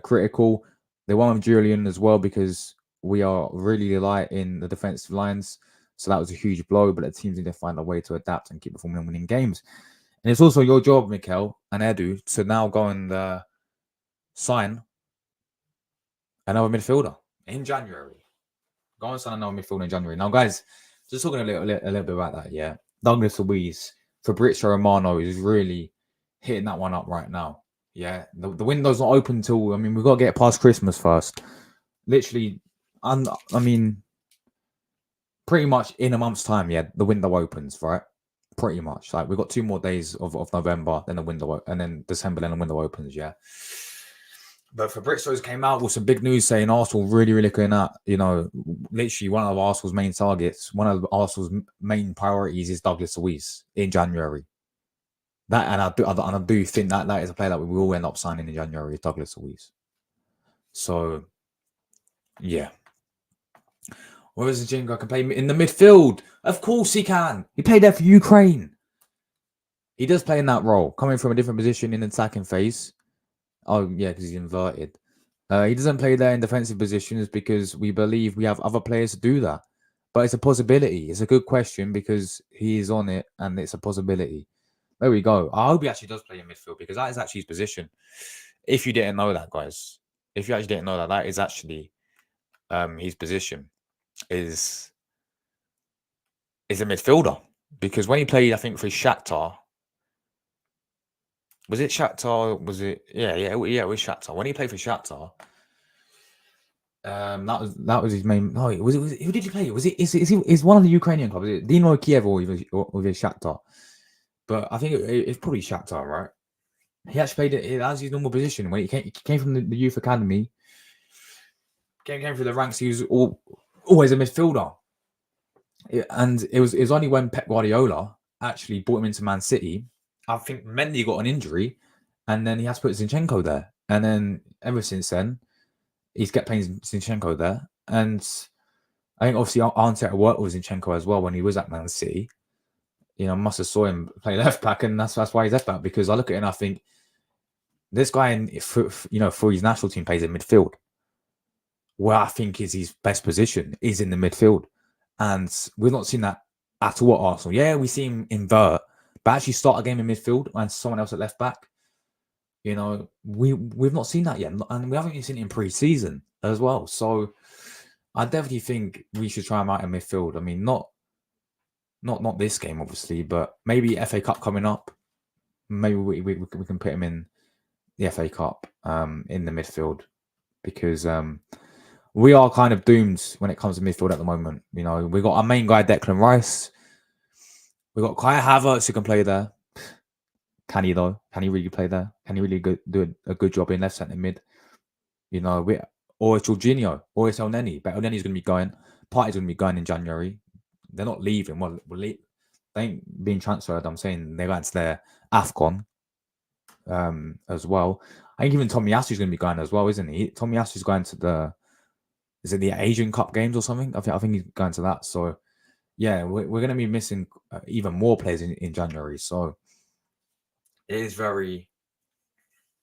critical. They won with Julian as well because we are really light in the defensive lines. So that was a huge blow, but the teams need to find a way to adapt and keep performing and winning games. And it's also your job, Mikel and Edu, to now go and sign another midfielder in January. Go and sign another midfielder in January. Now, guys, just talking a little bit about that, yeah. Douglas Luiz, Fabrizio Romano is really hitting that one up right now. Yeah, the window's not open till, we've got to get past Christmas first. Literally, pretty much in a month's time, yeah, the window opens, right? Pretty much. Like, we've got 2 more days of November, then the window, and then December, then the window opens, yeah. But Fabrizio's came out with some big news saying Arsenal really looking at, literally one of Arsenal's main targets, one of Arsenal's main priorities is Douglas Luiz in January. That, and I do think that is a player that we will end up signing in January, Douglas Luiz. So, yeah. Where is Zinchenko can play in the midfield? Of course he can. He played there for Ukraine. He does play in that role, coming from a different position in the attacking phase. Oh, yeah, because he's inverted. He doesn't play there in defensive positions because we believe we have other players to do that. But it's a possibility. It's a good question because he is on it and it's a possibility. There we go. I hope he actually does play in midfield because that is actually his position. If you didn't know that, guys. If you actually didn't know that, that is actually his position. Is a midfielder. Because when he played, I think, for Shakhtar, was it Shakhtar? Was it? Yeah, it was Shakhtar. When he played for Shakhtar, that was his main. No, was it? Who did he play? Was it? Is one of the Ukrainian clubs? Is it Dynamo Kiev or with Shakhtar? But I think it's probably Shakhtar, right? He actually played it as his normal position when he came from the youth academy. Came through the ranks. He was always a midfielder. And it was only when Pep Guardiola actually brought him into Man City. I think Mendy got an injury, and then he has to put Zinchenko there. And then ever since then, he's kept playing Zinchenko there. And I think obviously Arteta worked with Zinchenko as well when he was at Man City. Must have saw him play left back, and that's why he's left back. Because I look at it and I think this guy, for his national team, plays in midfield. Where I think is his best position is in the midfield. And we've not seen that at all at Arsenal. Yeah, we see him invert, but actually start a game in midfield and someone else at left back. We've not seen that yet, and we haven't even seen it in pre-season as well. So I definitely think we should try him out in midfield. Not this game, obviously, but maybe FA Cup coming up. Maybe we can put him in the FA Cup in the midfield because we are kind of doomed when it comes to midfield at the moment. We got our main guy, Declan Rice. We got Kai Havertz who can play there. Can he though? Can he really play there? Can he really do a good job in left centre mid? Or it's Jorginho, or it's El Neni. But El Neni's going to be going. Partey's going to be going in January. They're not leaving. Well, they ain't being transferred. I'm saying they're going to their AFCON as well. I think even Tomiyasu's going to be going as well, isn't he? Tomiyasu's going to is it the Asian Cup games or something? I think he's going to that. So, yeah, we're going to be missing even more players in January. So, it is very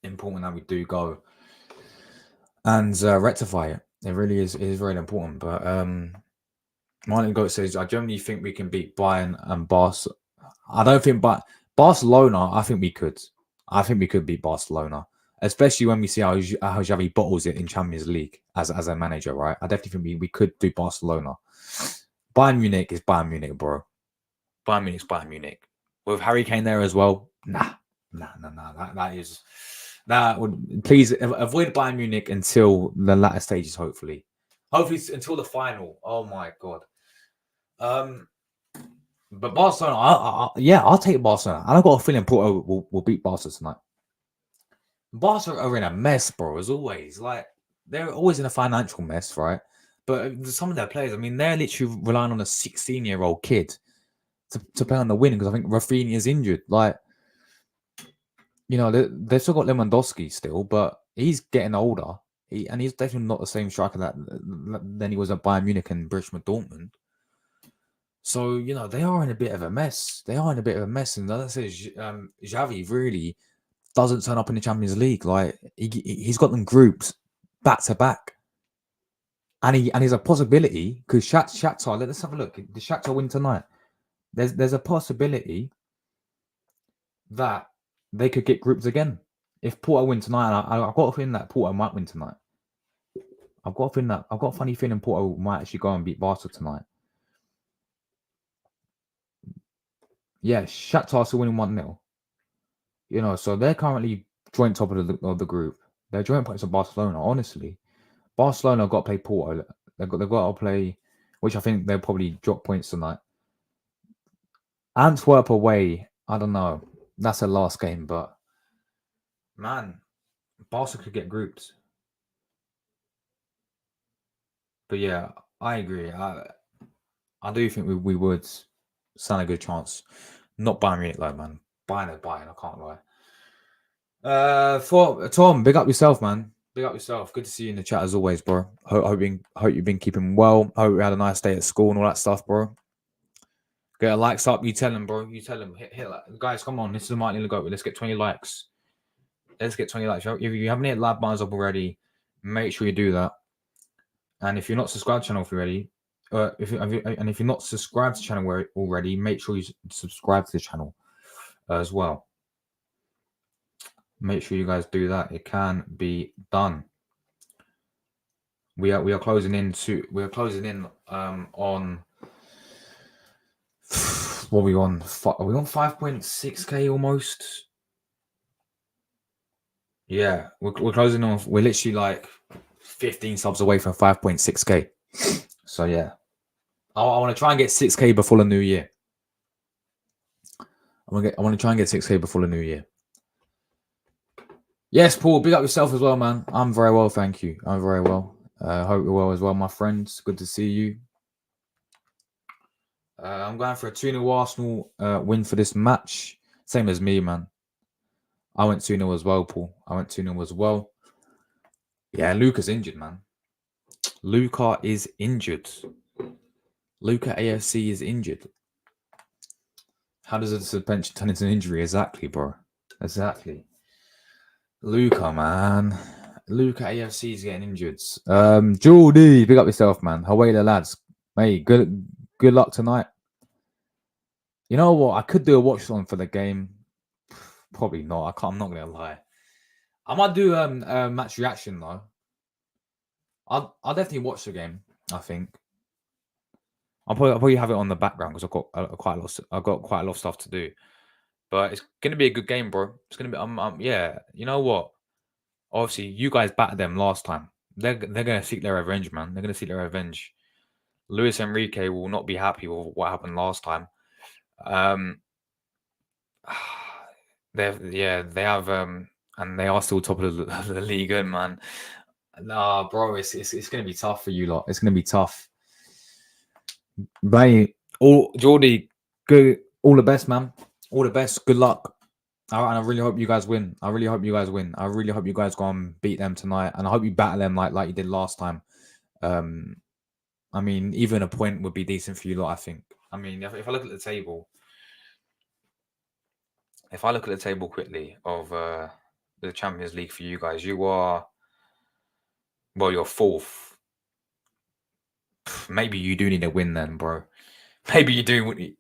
important that we do go and rectify it. It really is. It is very important. But Martin Goat says, I generally think we can beat Bayern and Barca. I don't think, but Barcelona, I think we could. I think we could beat Barcelona, especially when we see how Xavi bottles it in Champions League as a manager, right? I definitely think we could do Barcelona. Bayern Munich is Bayern Munich, bro. Bayern Munich is Bayern Munich. With Harry Kane there as well, nah. That would please avoid Bayern Munich until the latter stages, hopefully until the final. Oh my god. Um, but Barcelona, yeah, I'll take Barcelona. I've got a feeling Porto will beat Barca tonight. Barca are in a mess, bro, as always. Like, they're always in a financial mess, right? But some of their players, I mean, they're literally relying on a 16-year-old kid to play on the win because I think Rafinha is injured. Like, you know, they've still got Lewandowski still, but he's getting older. And he's definitely not the same striker than he was at Bayern Munich and Borussia Dortmund. So, you know, they are in a bit of a mess. And that says Xavi really doesn't turn up in the Champions League. Like, he's got them groups back to back. And he's a possibility because Shakhtar, let's have a look. The Shakhtar win tonight. There's a possibility that they could get groups again. If Porto win tonight, I've got a feeling that Porto might win tonight. I've got a funny feeling Porto might actually go and beat Barca tonight. Yeah, Shakhtar still winning 1-0. You know, so they're currently joint top of the group. They're joint points of Barcelona. Honestly, Barcelona got to play Porto. They've got to play, which I think they'll probably drop points tonight. Antwerp away. I don't know. That's the last game, but man, Barca could get groups. But yeah, I agree. I do think we would stand a good chance. Not Bayern Munich though, man. Bayern. I can't lie. For Tom, big up yourself, man. Big up yourself. Good to see you in the chat as always, bro. Hope you've been keeping well. Hope you had a nice day at school and all that stuff, bro. Get a likes up. You tell them, bro. You tell them. Hit guys, come on. This is Martin Go. Let's get 20 likes. Let's get 20 likes. If you haven't hit like buttons up already, make sure you do that. And if you're not subscribed to the channel already, if you're not subscribed to the channel already, make sure you subscribe to the channel as well. Make sure you guys do that. It can be done. We are closing in on what are we on? Are we on 5.6k almost? Yeah, we're closing on. We're literally like 15 subs away from 5.6k. So yeah, I want to try and get 6k before the new year. I want to try and get 6k before the new year. Yes, Paul, big up yourself as well, man. I'm very well, thank you. I'm very well. Hope you're well as well, my friends. Good to see you. I'm going for a 2-0 Arsenal win for this match. Same as me, man. I went 2-0 as well, Paul. I went 2-0 as well. Yeah, Luca's injured, man. Luca is injured. Luca AFC is injured. How does a suspension turn into an injury? Exactly, bro. Exactly. Luca, man. Luca AFC is getting injured. Geordie, big up yourself, man. How are the lads? Mate, good luck tonight. You know what? I could do a watch on for the game. Probably not. I'm not gonna lie. I might do a match reaction though. I'll definitely watch the game. I think I'll probably have it on the background because I've got quite a lot of stuff to do. But it's gonna be a good game, bro. It's gonna be yeah. You know what? Obviously, you guys battered them last time. They're gonna seek their revenge, man. They're gonna seek their revenge. Luis Enrique will not be happy with what happened last time. They have and they are still top of the league, man. Nah, bro, it's gonna be tough for you lot. It's gonna be tough. Mate, Geordie, good. All the best, man. All the best. Good luck. And I really hope you guys win. I really hope you guys go and beat them tonight. And I hope you battle them like you did last time. I mean, even a point would be decent for you lot, I think. I mean, if I look at the table, quickly of the Champions League for you guys, you're fourth. Maybe you do need a win then, bro. Maybe you do.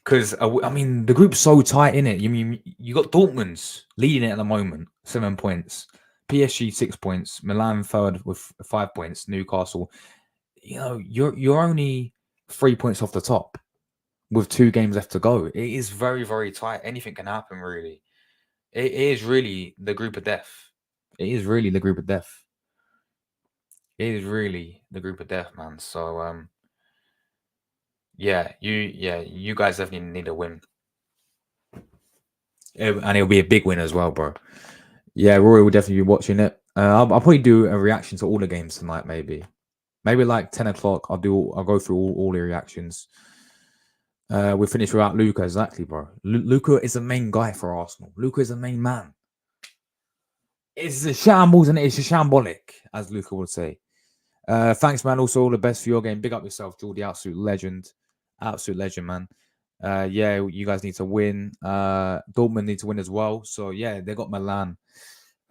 Because I mean, the group's so tight in it. You mean you got Dortmund's leading it at the moment, 7 points. PSG 6 points. Milan third with 5 points. Newcastle. You're only 3 points off the top with 2 games left to go. It is very, very tight. Anything can happen, really. It is really the group of death. It is really the group of death. It is really the group of death, man. So you guys definitely need a win. And it'll be a big win as well, bro. Yeah, Rory will definitely be watching it. I'll probably do a reaction to all the games tonight, maybe like 10 o'clock. I'll go through all the reactions. We'll finish without Luca, exactly, bro. Luca is the main guy for Arsenal. Luca is the main man. It's a shambles and it's a shambolic, as Luca would say. Thanks, man. Also, all the best for your game. Big up yourself, Geordie. Absolute legend, man. Yeah, you guys need to win. Dortmund need to win as well. So yeah, they got Milan.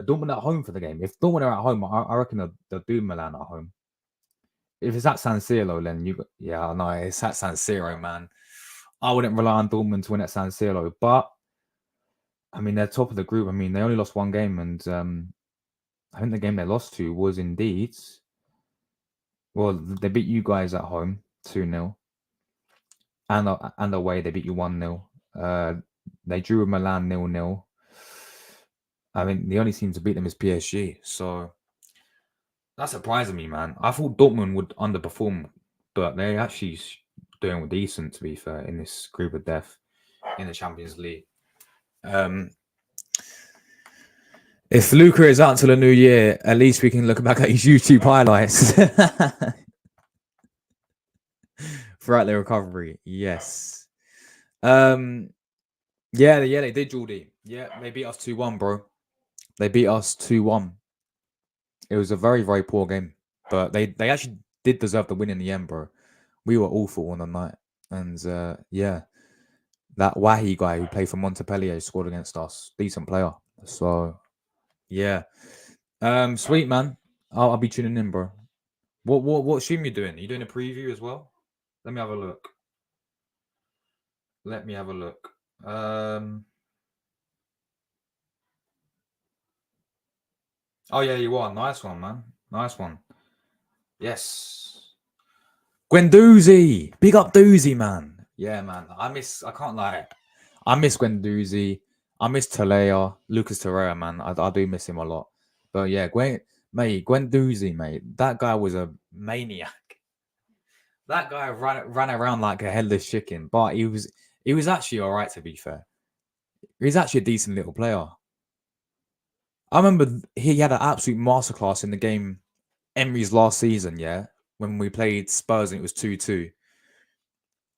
Dortmund at home for the game. If Dortmund are at home, I reckon they'll do Milan at home. If it's at San Siro, then I know it's at San Siro, man. I wouldn't rely on Dortmund to win at San Siro, but I mean they're top of the group. I mean they only lost one game, and I think the game they lost to was indeed. Well, they beat you guys at home 2-0, and away they beat you 1-0. They drew with Milan 0-0. I mean the only team to beat them is PSG, so. That surprised me, man. I thought Dortmund would underperform, but they're actually doing decent, to be fair, in this group of death in the Champions League. If Luca is out until the new year, at least we can look back at his YouTube highlights throughout the recovery. Yes. Yeah, they did, Geordie. Yeah, they beat us 2-1, bro. They beat us 2-1. It was a very, very poor game, but they actually did deserve the win in the end, bro. We were awful on the night, and yeah, that Wahi guy who played for Montpellier scored against us. Decent player. So yeah, sweet, man. I'll be tuning in, bro. What stream you doing? Are you doing a preview as well? Let me have a look. Oh yeah, you are. Nice one, man. Nice one. Yes. Guendouzi. Big up Doozy, man. Yeah, man. I can't lie. I miss Guendouzi. I miss Talea. Lucas Torreira, man. I do miss him a lot. But yeah, Guendouzi, mate. That guy was a maniac. That guy ran around like a headless chicken. But he was actually all right, to be fair. He's actually a decent little player. I remember he had an absolute masterclass in the game Emery's last season, yeah, when we played Spurs and it was 2-2.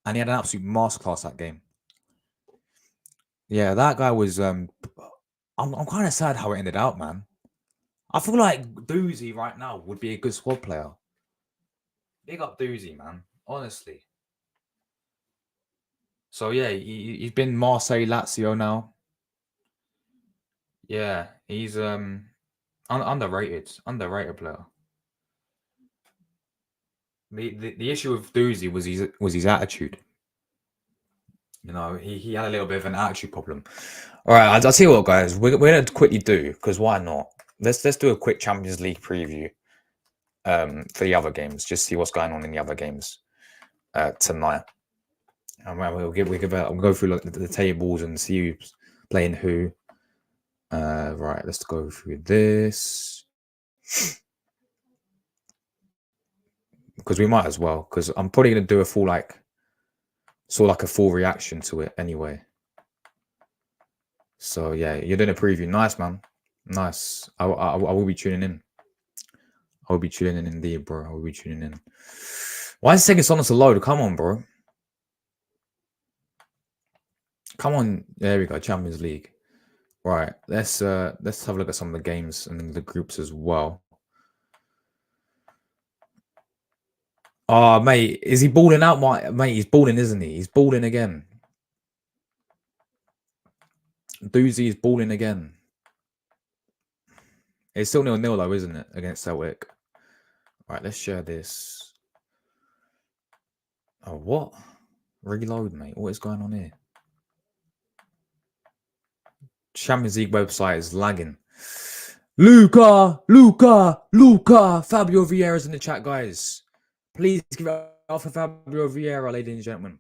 And he had an absolute masterclass that game. Yeah, that guy was I'm kind of sad how it ended out, man. I feel like Doozy right now would be a good squad player. Big up Doozy, man. Honestly. So yeah, he's been Marseille, Lazio now. Yeah, he's underrated player. The issue with Doozy was his attitude. You know, he had a little bit of an attitude problem. All right, I'll tell you what, guys. We're gonna quickly do, because why not? Let's do a quick Champions League preview for the other games. Just see what's going on in the other games tonight. And we'll go through the tables and see who's playing who. Right, let's go through this. Because we might as well, because I'm probably gonna do a full a full reaction to it anyway. So yeah, you're doing a preview. Nice, man. Nice. I will be tuning in. I will be tuning in indeed, bro. I will be tuning in. Why is it taking so long to load? Come on, bro. Come on. There we go. Champions League. Right. Let's have a look at some of the games and the groups as well. Oh, mate, is he balling out? Mate, he's balling, isn't he? He's balling again. Doozy is balling again. It's still 0-0 though, isn't it? Against Celtic. Right, let's share this. Oh, what? Reload, mate. What is going on here? Champions League website is lagging. Luca, Fabio Vieira's in the chat, guys. Please give it up for Fabio Vieira, ladies and gentlemen.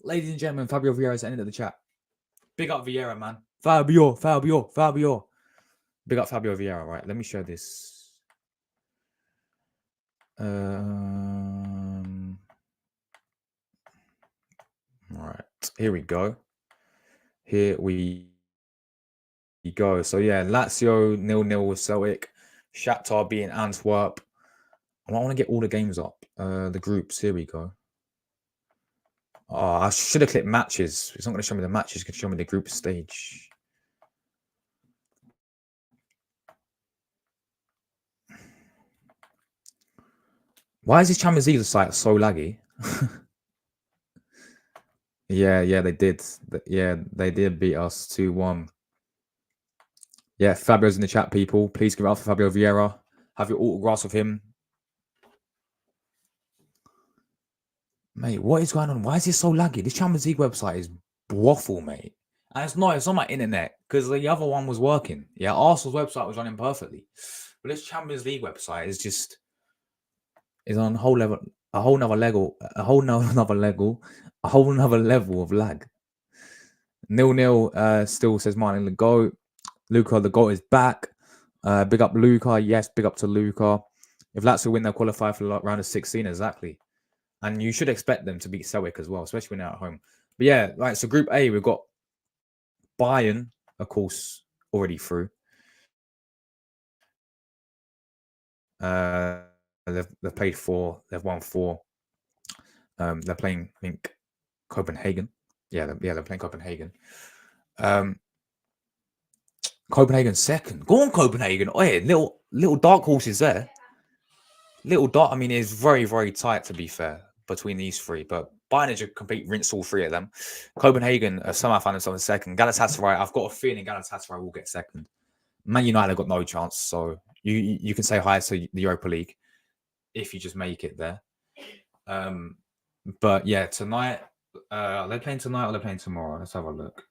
Ladies and gentlemen, Fabio Vieira's at the end of the chat. Big up Vieira, man. Fabio. Big up Fabio Vieira, right? Let me show this. Right, here we go. So yeah, Lazio 0-0 with Celtic. Shakhtar beating Antwerp. I want to get all the games up. The groups. Here we go. Oh, I should have clicked matches. It's not going to show me the matches. It's going to show me the group stage. Why is this Champions League site so laggy? Yeah, they did. Yeah, they did beat us 2-1. Yeah, Fabio's in the chat, people. Please give it up for Fabio Vieira. Have your autographs with him. Mate, what is going on? Why is this so laggy? This Champions League website is waffle, mate. And it's on my internet because the other one was working. Yeah, Arsenal's website was running perfectly. But this Champions League website is on a whole nother level of lag. 0-0 still says Martin the GOAT. Luca the GOAT is back. Big up Luca. Yes, big up to Luca. If Lazio win, they'll qualify for round of 16, exactly. And you should expect them to beat Celtic as well, especially when they're at home. But yeah, right, so Group A, we've got Bayern, of course, already through. They've played 4. They've won 4. They're playing, I think, Copenhagen. Yeah, they're playing Copenhagen. Copenhagen second. Go on, Copenhagen. Oh, yeah, little dark horses there. I mean, it's very, very tight, to be fair, between these 3. But Bayern is a complete rinse all 3 of them. Copenhagen somehow found themselves in second. Galatasaray, I've got a feeling Galatasaray will get second. Man United have got no chance. So you can say hi to the Europa League if you just make it there. But yeah, tonight, are they playing tonight or are they playing tomorrow? Let's have a look.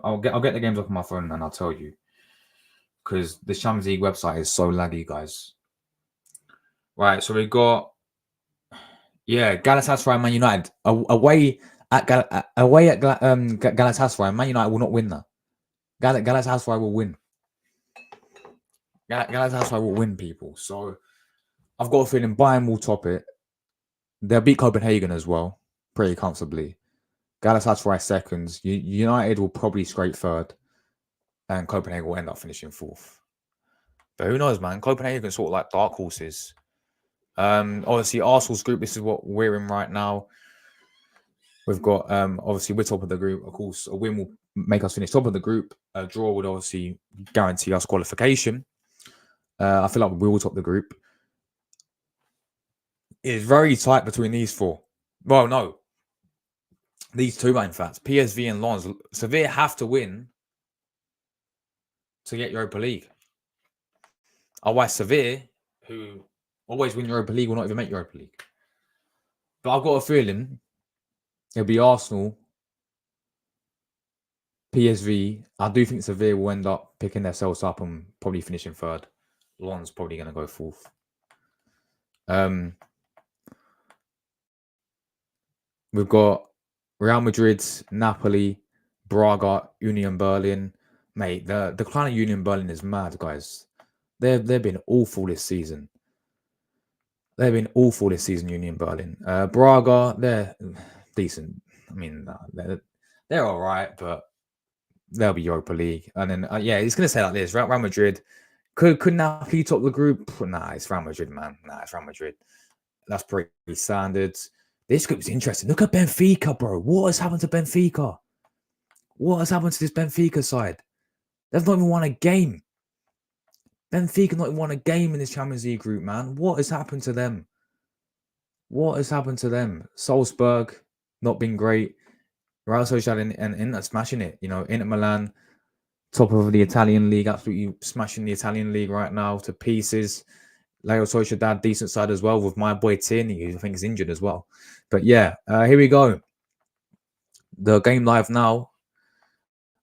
I'll get the games off my phone and I'll tell you. Because the Champions League website is so laggy, guys. Right, so we've got Galatasaray, Man United away at Galatasaray. Man United will not win that. Galatasaray will win. Galatasaray will win, people. So I've got a feeling Bayern will top it. They'll beat Copenhagen as well, pretty comfortably. Galatasaray seconds. United will probably scrape third, and Copenhagen will end up finishing 4th. But who knows, man? Copenhagen sort of like dark horses. Obviously, Arsenal's group. This is what we're in right now. We've got obviously we're top of the group. Of course, a win will make us finish top of the group. A draw would obviously guarantee us qualification. I feel like we will top the group. It's very tight between these 4. Well, no. These 2, in fact. PSV and Lens. Sevilla have to win to get Europa League. Otherwise, Sevilla, who always win Europa League, will not even make Europa League. But I've got a feeling it'll be Arsenal, PSV. I do think Sevilla will end up picking themselves up and probably finishing 3rd. Lens probably going to go 4th. We've got Real Madrid, Napoli, Braga, Union Berlin. Mate, the decline of Union Berlin is mad, guys. They've been awful this season. Union Berlin. Braga, they're decent. I mean, they're all right, but they'll be Europa League. And then, it's going to say like this. Real Madrid. Could Napoli top the group? Nah, it's Real Madrid, man. It's Real Madrid. That's pretty standard. This group's interesting. Look at Benfica, bro. What has happened to Benfica? What has happened to this Benfica side? They've not even won a game. Benfica not even won a game in this Champions League group, man. What has happened to them? Salzburg, not been great. Real Sociedad and Inter smashing it. Inter Milan, top of the Italian league, absolutely smashing the Italian league right now to pieces. Real Sociedad, decent side as well, with my boy Tierney, who I think is injured as well. But yeah, here we go. The game live now.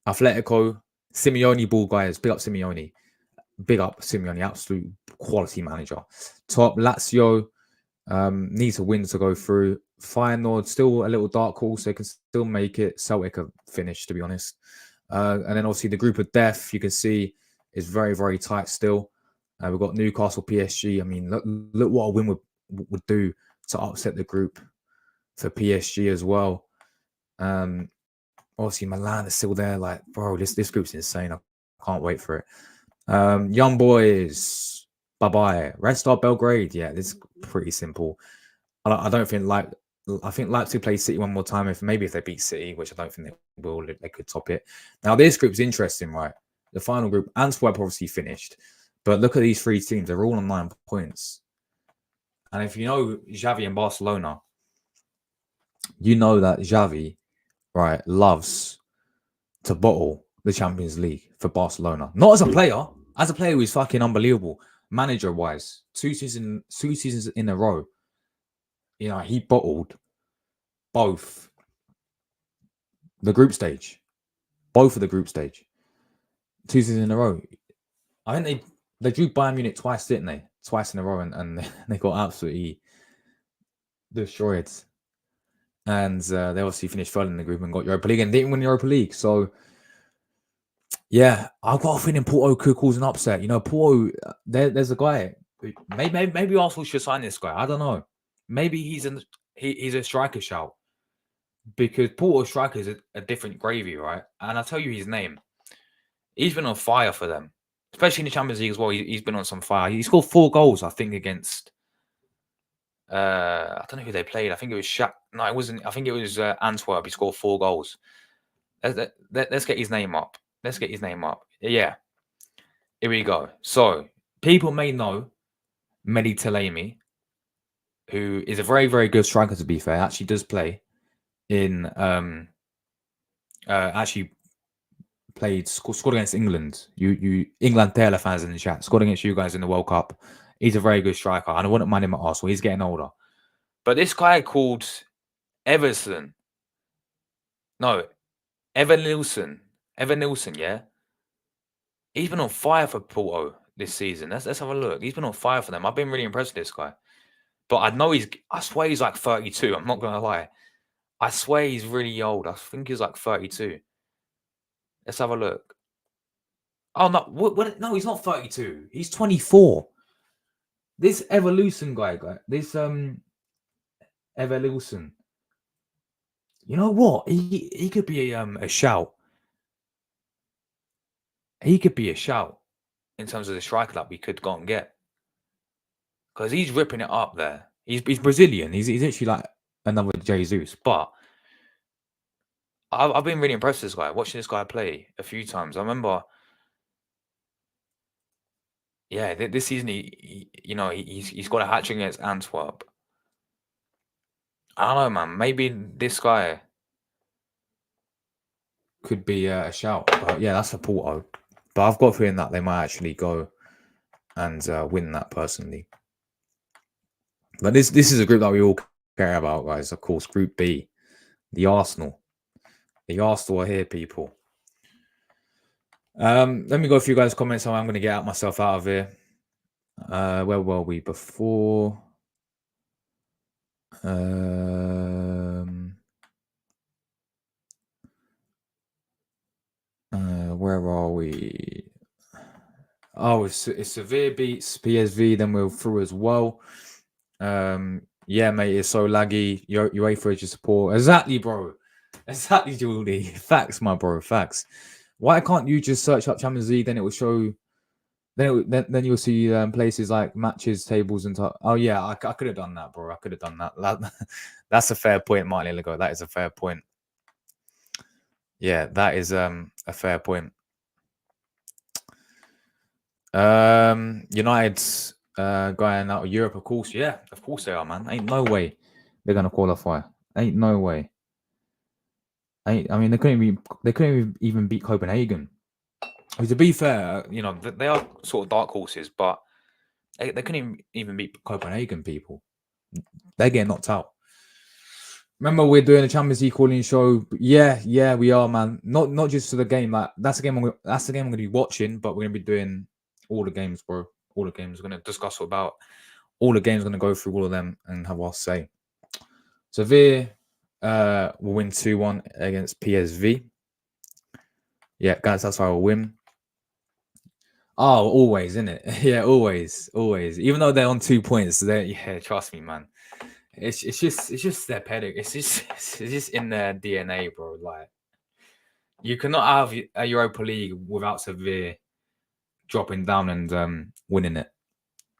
Atletico, Simeone ball, guys. Big up Simeone. Big up Simeone, absolute quality manager. Top Lazio need to win to go through. Feyenoord, still a little dark horse. They can still make it. Celtic have finished, to be honest. And then obviously the group of death, you can see, is very, very tight still. We've got Newcastle, PSG. I mean, look what a win would do to upset the group for PSG as well. Obviously, Milan is still there. Like, bro, this group's insane. I can't wait for it. Young boys, bye-bye. Red Star Belgrade. Yeah, this is pretty simple. I don't think I think Leipzig play City one more time. If they beat City, which I don't think they will, they could top it. Now this group's interesting, right? The final group, Antwerp obviously finished, but look at these three teams. They're all on 9 points. And if you know Xavi and Barcelona, you know that Xavi, right, loves to bottle the Champions League for Barcelona. Not as a player. As a player, he's fucking unbelievable. Manager-wise, two seasons in a row, you know, he bottled both the group stage. Both of the group stage. 2 seasons in a row. I think they drew Bayern Munich twice, didn't they? Twice in a row, and they got absolutely destroyed. And they obviously finished third in the group and got Europa League and didn't win Europa League. So, yeah, I've got a feeling Porto could cause an upset. You know, Porto, there's a guy. Maybe Arsenal should sign this guy. I don't know. Maybe he's a striker shout. Because Porto striker is a different gravy, right? And I'll tell you his name. He's been on fire for them, especially in the Champions League as well. He's been on some fire. He scored 4 goals, I think, against. I don't know who they played. I think it was No, it wasn't. I think it was Antwerp. He scored 4 goals. Let's get his name up. Let's get his name up. Yeah. Here we go. So people may know Mehdi Talemi, who is a very, very good striker. To be fair, actually does play in. Actually scored against England. You England Taylor fans in the chat, scored against you guys in the World Cup. He's a very good striker, and I wouldn't mind him at Arsenal. He's getting older. But this guy called Everson. No, Evan Nilsson, yeah? He's been on fire for Porto this season. Let's have a look. He's been on fire for them. I've been really impressed with this guy. But I swear he's like 32. I'm not going to lie. I swear he's really old. I think he's like 32. Let's have a look. Oh, no. What? No, he's not 32. He's 24. This Evolution guy. This Evolution. You know what? He could be a shout. He could be a shout in terms of the striker that we could go and get. Because he's ripping it up there. He's Brazilian. He's actually like another Jesus. But I've been really impressed with this guy. Watching this guy play a few times. I remember. Yeah, this season he's got a hat trick against Antwerp. I don't know, man. Maybe this guy could be a shout. But yeah, that's for Porto. But I've got a feeling that they might actually go and win that personally. But this is a group that we all care about, guys. Of course, Group B, the Arsenal. The Arsenal are here, people. Let me go through you guys' comments. How I'm going to get myself out of here. Where were we before? Where are we? Oh, it's Severe beats PSV. Then we're through as well. Yeah, mate, it's so laggy. UEFA is your support. Exactly, bro. Exactly, Julie. Facts, my bro. Facts. Why can't you just search up Champions League? Then it will show. Then you'll see places like matches, tables, and oh yeah, I could have done that, bro. I could have done that. That's a fair point, Martin Ligo. That is a fair point. Yeah, that is a fair point. United's going out of Europe, of course. Yeah, of course they are, man. Ain't no way they're gonna qualify. Ain't no way. I mean, they couldn't even beat Copenhagen. To be fair, they are sort of dark horses, but They couldn't even beat Copenhagen people. They're getting knocked out. Remember, we're doing a Champions League calling show. Yeah, we are, man. Not just for the game. Like that's the game. That's the game I'm gonna be watching. But we're gonna be doing all the games, bro. All the games. We're gonna discuss about all the games. We're gonna go through all of them and have our say. Sevilla will win 2-1 against PSV. Yeah, guys, that's how we'll win. Oh, always, isn't it? Yeah, always. Even though they're on 2 points, yeah, trust me, man. It's just their pedigree. It's just in their DNA, bro. Like you cannot have a Europa League without Sevilla dropping down and winning it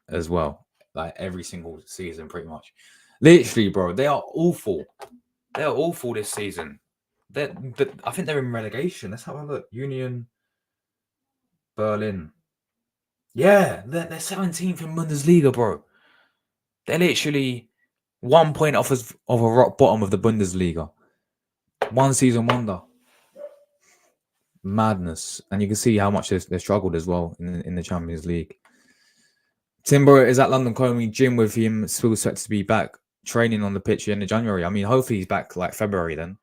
as well. Like every single season, pretty much. Literally, bro, they are awful. They are awful this season. I think they're in relegation. Let's have a look. Union Berlin. Yeah, they're 17th in Bundesliga, bro. They're literally 1 point off of a rock bottom of the Bundesliga. One season wonder. Madness. And you can see how much they struggled as well in the Champions League. Timber is at London Coming Gym with him still set to be back training on the pitch in January. I mean, hopefully he's back like February then.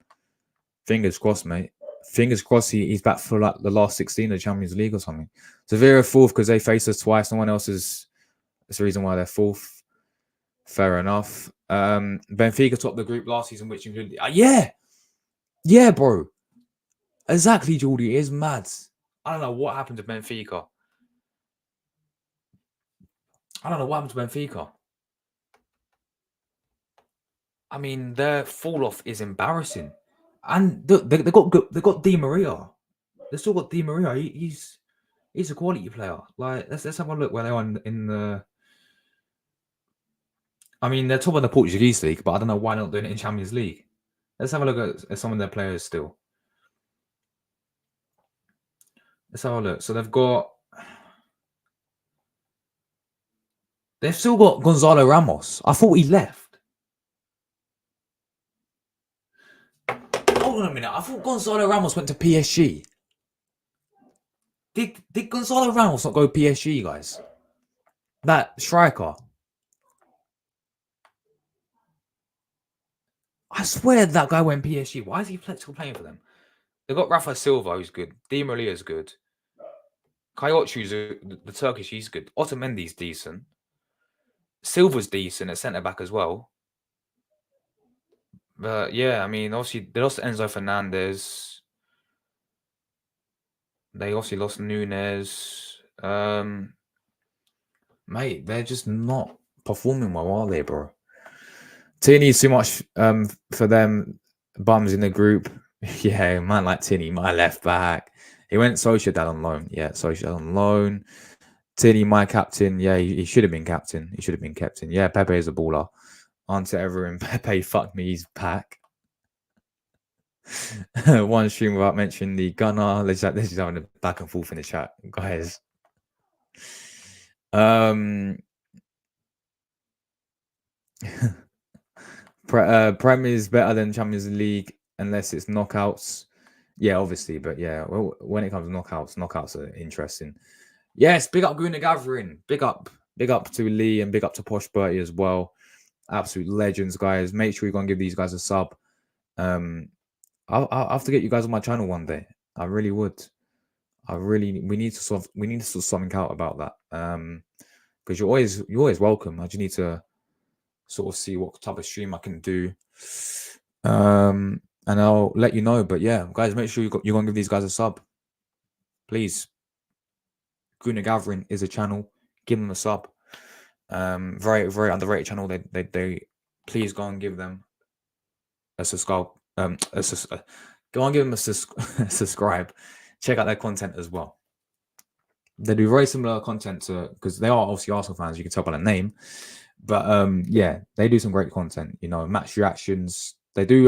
Fingers crossed, mate. Fingers crossed he's back for like the last 16 of the Champions League or something. Sevilla fourth because they faced us twice. No one else is. That's the reason why they're fourth. Fair enough. Benfica topped the group last season, which included. Yeah, bro. Exactly, Geordie. It is mad. I don't know what happened to Benfica. I mean, their fall off is embarrassing, and they got Di Maria. They still got Di Maria. He's a quality player. Like let's have a look where they are in the. I mean, they're top of the Portuguese league, but I don't know why they're not doing it in Champions League. Let's have a look at some of their players still. Let's have a look. So they've still got Gonzalo Ramos. I thought he left. Hold on a minute. I thought Gonzalo Ramos went to PSG. Did Gonzalo Ramos not go PSG, guys? That striker. I swear that guy went PSG. Why is he still playing for them? They've got Rafa Silva, who's good. Di Maria's good. Kayotru's the Turkish, he's good. Otamendi's decent. Silva's decent at centre-back as well. But yeah, I mean, obviously, they lost Enzo Fernandez. They obviously lost Nunes. Mate, they're just not performing well, are they, bro? Tierney's too much for them bums in the group. Yeah, man like Tierney, my left back. He went Sociedad on loan. Yeah, Sociedad on loan. Tierney, my captain. Yeah, he should have been captain. He should have been captain. Yeah, Pepe is a baller. Answer everyone. Pepe, fuck me, he's back. One stream without mentioning the gunner. Let's just having a back and forth in the chat, guys. Prem is better than Champions League unless it's knockouts. Yeah, obviously, but yeah, well, when it comes to knockouts are interesting. Yes, big up Guna Gathering. Big up to Lee and big up to Posh Bertie as well. Absolute legends, guys. Make sure you go and give these guys a sub. I'll have to get you guys on my channel one day. I really would. We need to sort something out about that. Because you're always welcome. I just need to sort of see what type of stream I can do. And I'll let you know. But yeah, guys, make sure you're gonna give these guys a sub. Please. Guna Gathering is a channel. Give them a sub. Very, very underrated channel. They please go and give them a subscribe. Go and give them a subscribe. Check out their content as well. They do very similar content to, because they are obviously Arsenal fans. You can tell by the name. But yeah, they do some great content. You know, match reactions. They do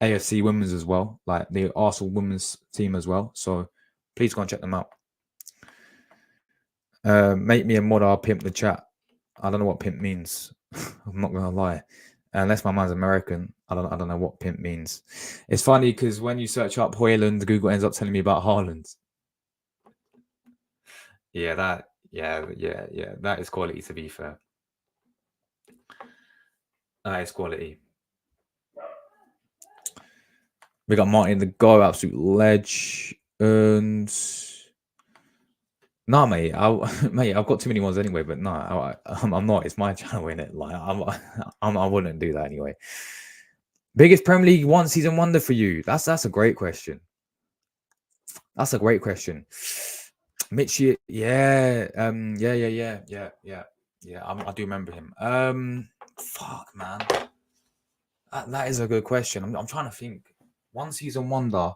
AFC women's as well, like the Arsenal women's team as well. So please go and check them out. Make me a mod. I'll pimp the chat. I don't know what pimp means. I'm not gonna lie. Unless my man's American, I don't know what pimp means. It's funny because when you search up Hoyland, Google ends up telling me about Haaland. Yeah, Yeah. That is quality, to be fair. That is quality. We got Martin the Go, absolute ledge. And nah, mate, mate, I've got too many ones anyway. But no, I'm not. It's my channel, innit? Like, I wouldn't do that anyway. Biggest Premier League one season wonder for you? That's a great question. That's a great question. Mitch, yeah, yeah. I do remember him. Fuck, man. That is a good question. I'm trying to think. One season wonder.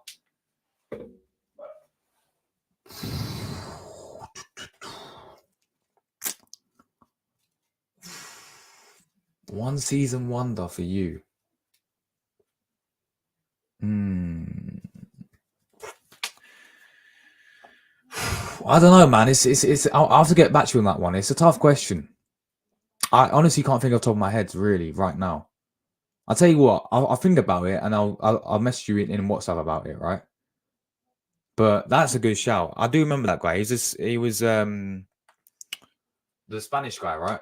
One season wonder for you. I don't know, man. It's. I'll have to get back to you on that one. It's a tough question. I honestly can't think off the top of my head, really, right now. I'll tell you what. I'll think about it, and I'll message you in WhatsApp about it, right? But that's a good shout. I do remember that guy. He was the Spanish guy, right?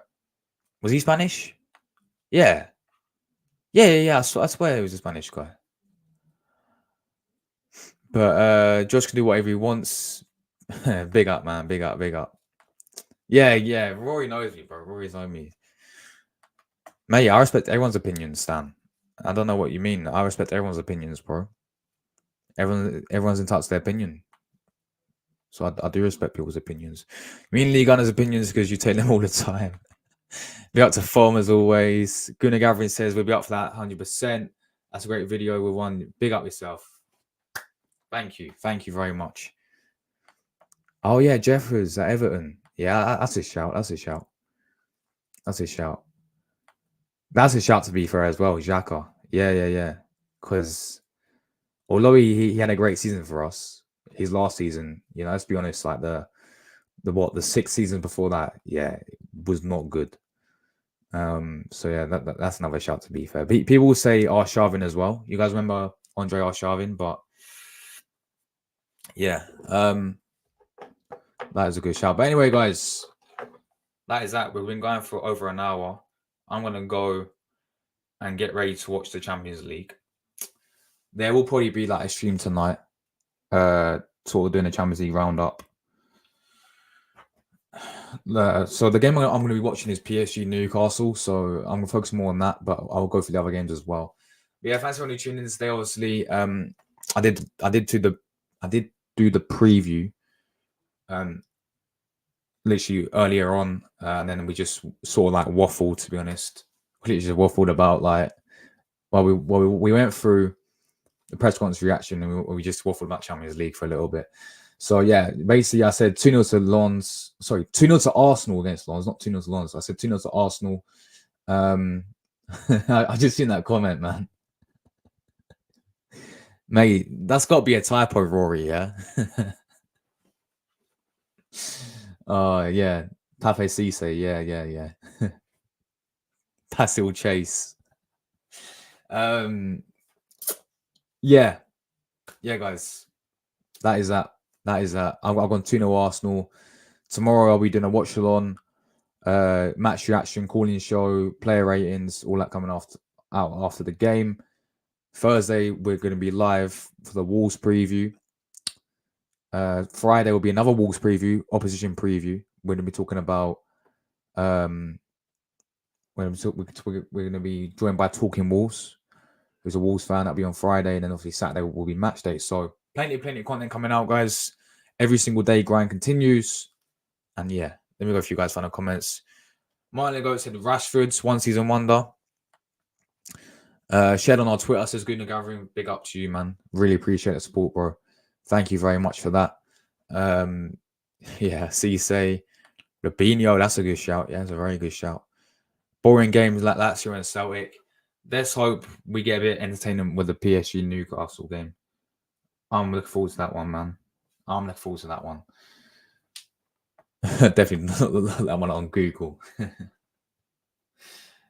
Was he Spanish? Yeah. I swear he was a Spanish guy. But Josh can do whatever he wants. Big up, man. Big up. Yeah. Rory knows me, bro. Rory's known me. Mate, I respect everyone's opinions, Stan. I don't know what you mean. I respect everyone's opinions, bro. Everyone's entitled to their opinion. So I do respect people's opinions. Me and Lee Gunner's opinions because you take them all the time. Be up to form as always. Gunnar Gathering says we'll be up for that 100%. That's a great video. We won. Big up yourself. Thank you very much. Oh yeah, Jeffers at Everton. Yeah, that's a shout. That's a shout. That's a shout, to be fair, as well. Xhaka. Yeah. Because although he had a great season for us, his last season, let's be honest, like the 6th season before that, was not good. So yeah, that's another shout, to be fair. People will say Arshavin as well. You guys remember Andre Arshavin? But yeah, that is a good shout. But anyway, guys, that is that. We've been going for over an hour. I'm gonna go and get ready to watch the Champions League. There will probably be like a stream tonight, sort of doing a Champions League roundup. So the game I'm going to be watching is PSG Newcastle, so I'm going to focus more on that, but I'll go for the other games as well. But yeah, thanks for tuning in today. Obviously, I did do the preview, literally earlier on, and then we just sort of like waffled. To be honest, we literally just waffled about like we went through the press conference reaction, and we just waffled about Champions League for a little bit. So yeah, basically I said 2-0 to Lens. Sorry, 2-0 to Arsenal against Lens, not 2-0 to Lens. I said 2-0 to Arsenal. I just seen that comment, man. Mate, that's got to be a typo, Rory, yeah? Yeah. Pape Cisse, yeah. Passil Chase. Yeah, guys. That is that. I've gone 2-0 Arsenal. Tomorrow I'll be doing a watch along, match reaction, calling show, player ratings, all that coming out after the game. Thursday we're going to be live for the Wolves preview. Friday will be another Wolves preview, opposition preview. We're going to be talking about we're going to be joined by Talking Wolves, who's a Wolves fan. That'll be on Friday, and then obviously Saturday will be match day. So plenty of content coming out, guys. Every single day, grind continues. And yeah, let me go for you guys' final comments. Martin Goat said Rashford's one season wonder. Shared on our Twitter says Gunnar Gathering. Big up to you, man. Really appreciate the support, bro. Thank you very much for that. Yeah, Cisse, Robinho, that's a good shout. Yeah, that's a very good shout. Boring games like Lazio and Celtic. Let's hope we get a bit entertainment with the PSG Newcastle game. I'm looking forward to that one, man. I'm looking forward to that one. Definitely not that one on Google.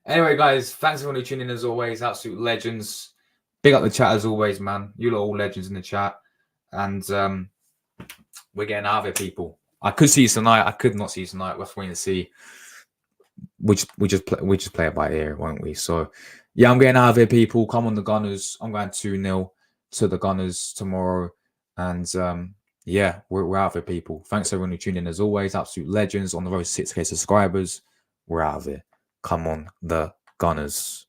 Anyway, guys, thanks for tuning in as always. Absolute legends. Big up the chat as always, man. You lot all legends in the chat. And we're getting out of it, people. I could see tonight. I could not see tonight. Let's wait and see. We just play it by ear, won't we? So yeah, I'm getting out of here, people. Come on, the Gunners. I'm going 2-0 to the Gunners tomorrow, and yeah, we're out of here, people. Thanks everyone who tuned in as always. Absolute legends on the road to 6K subscribers. We're out of here. Come on, the Gunners.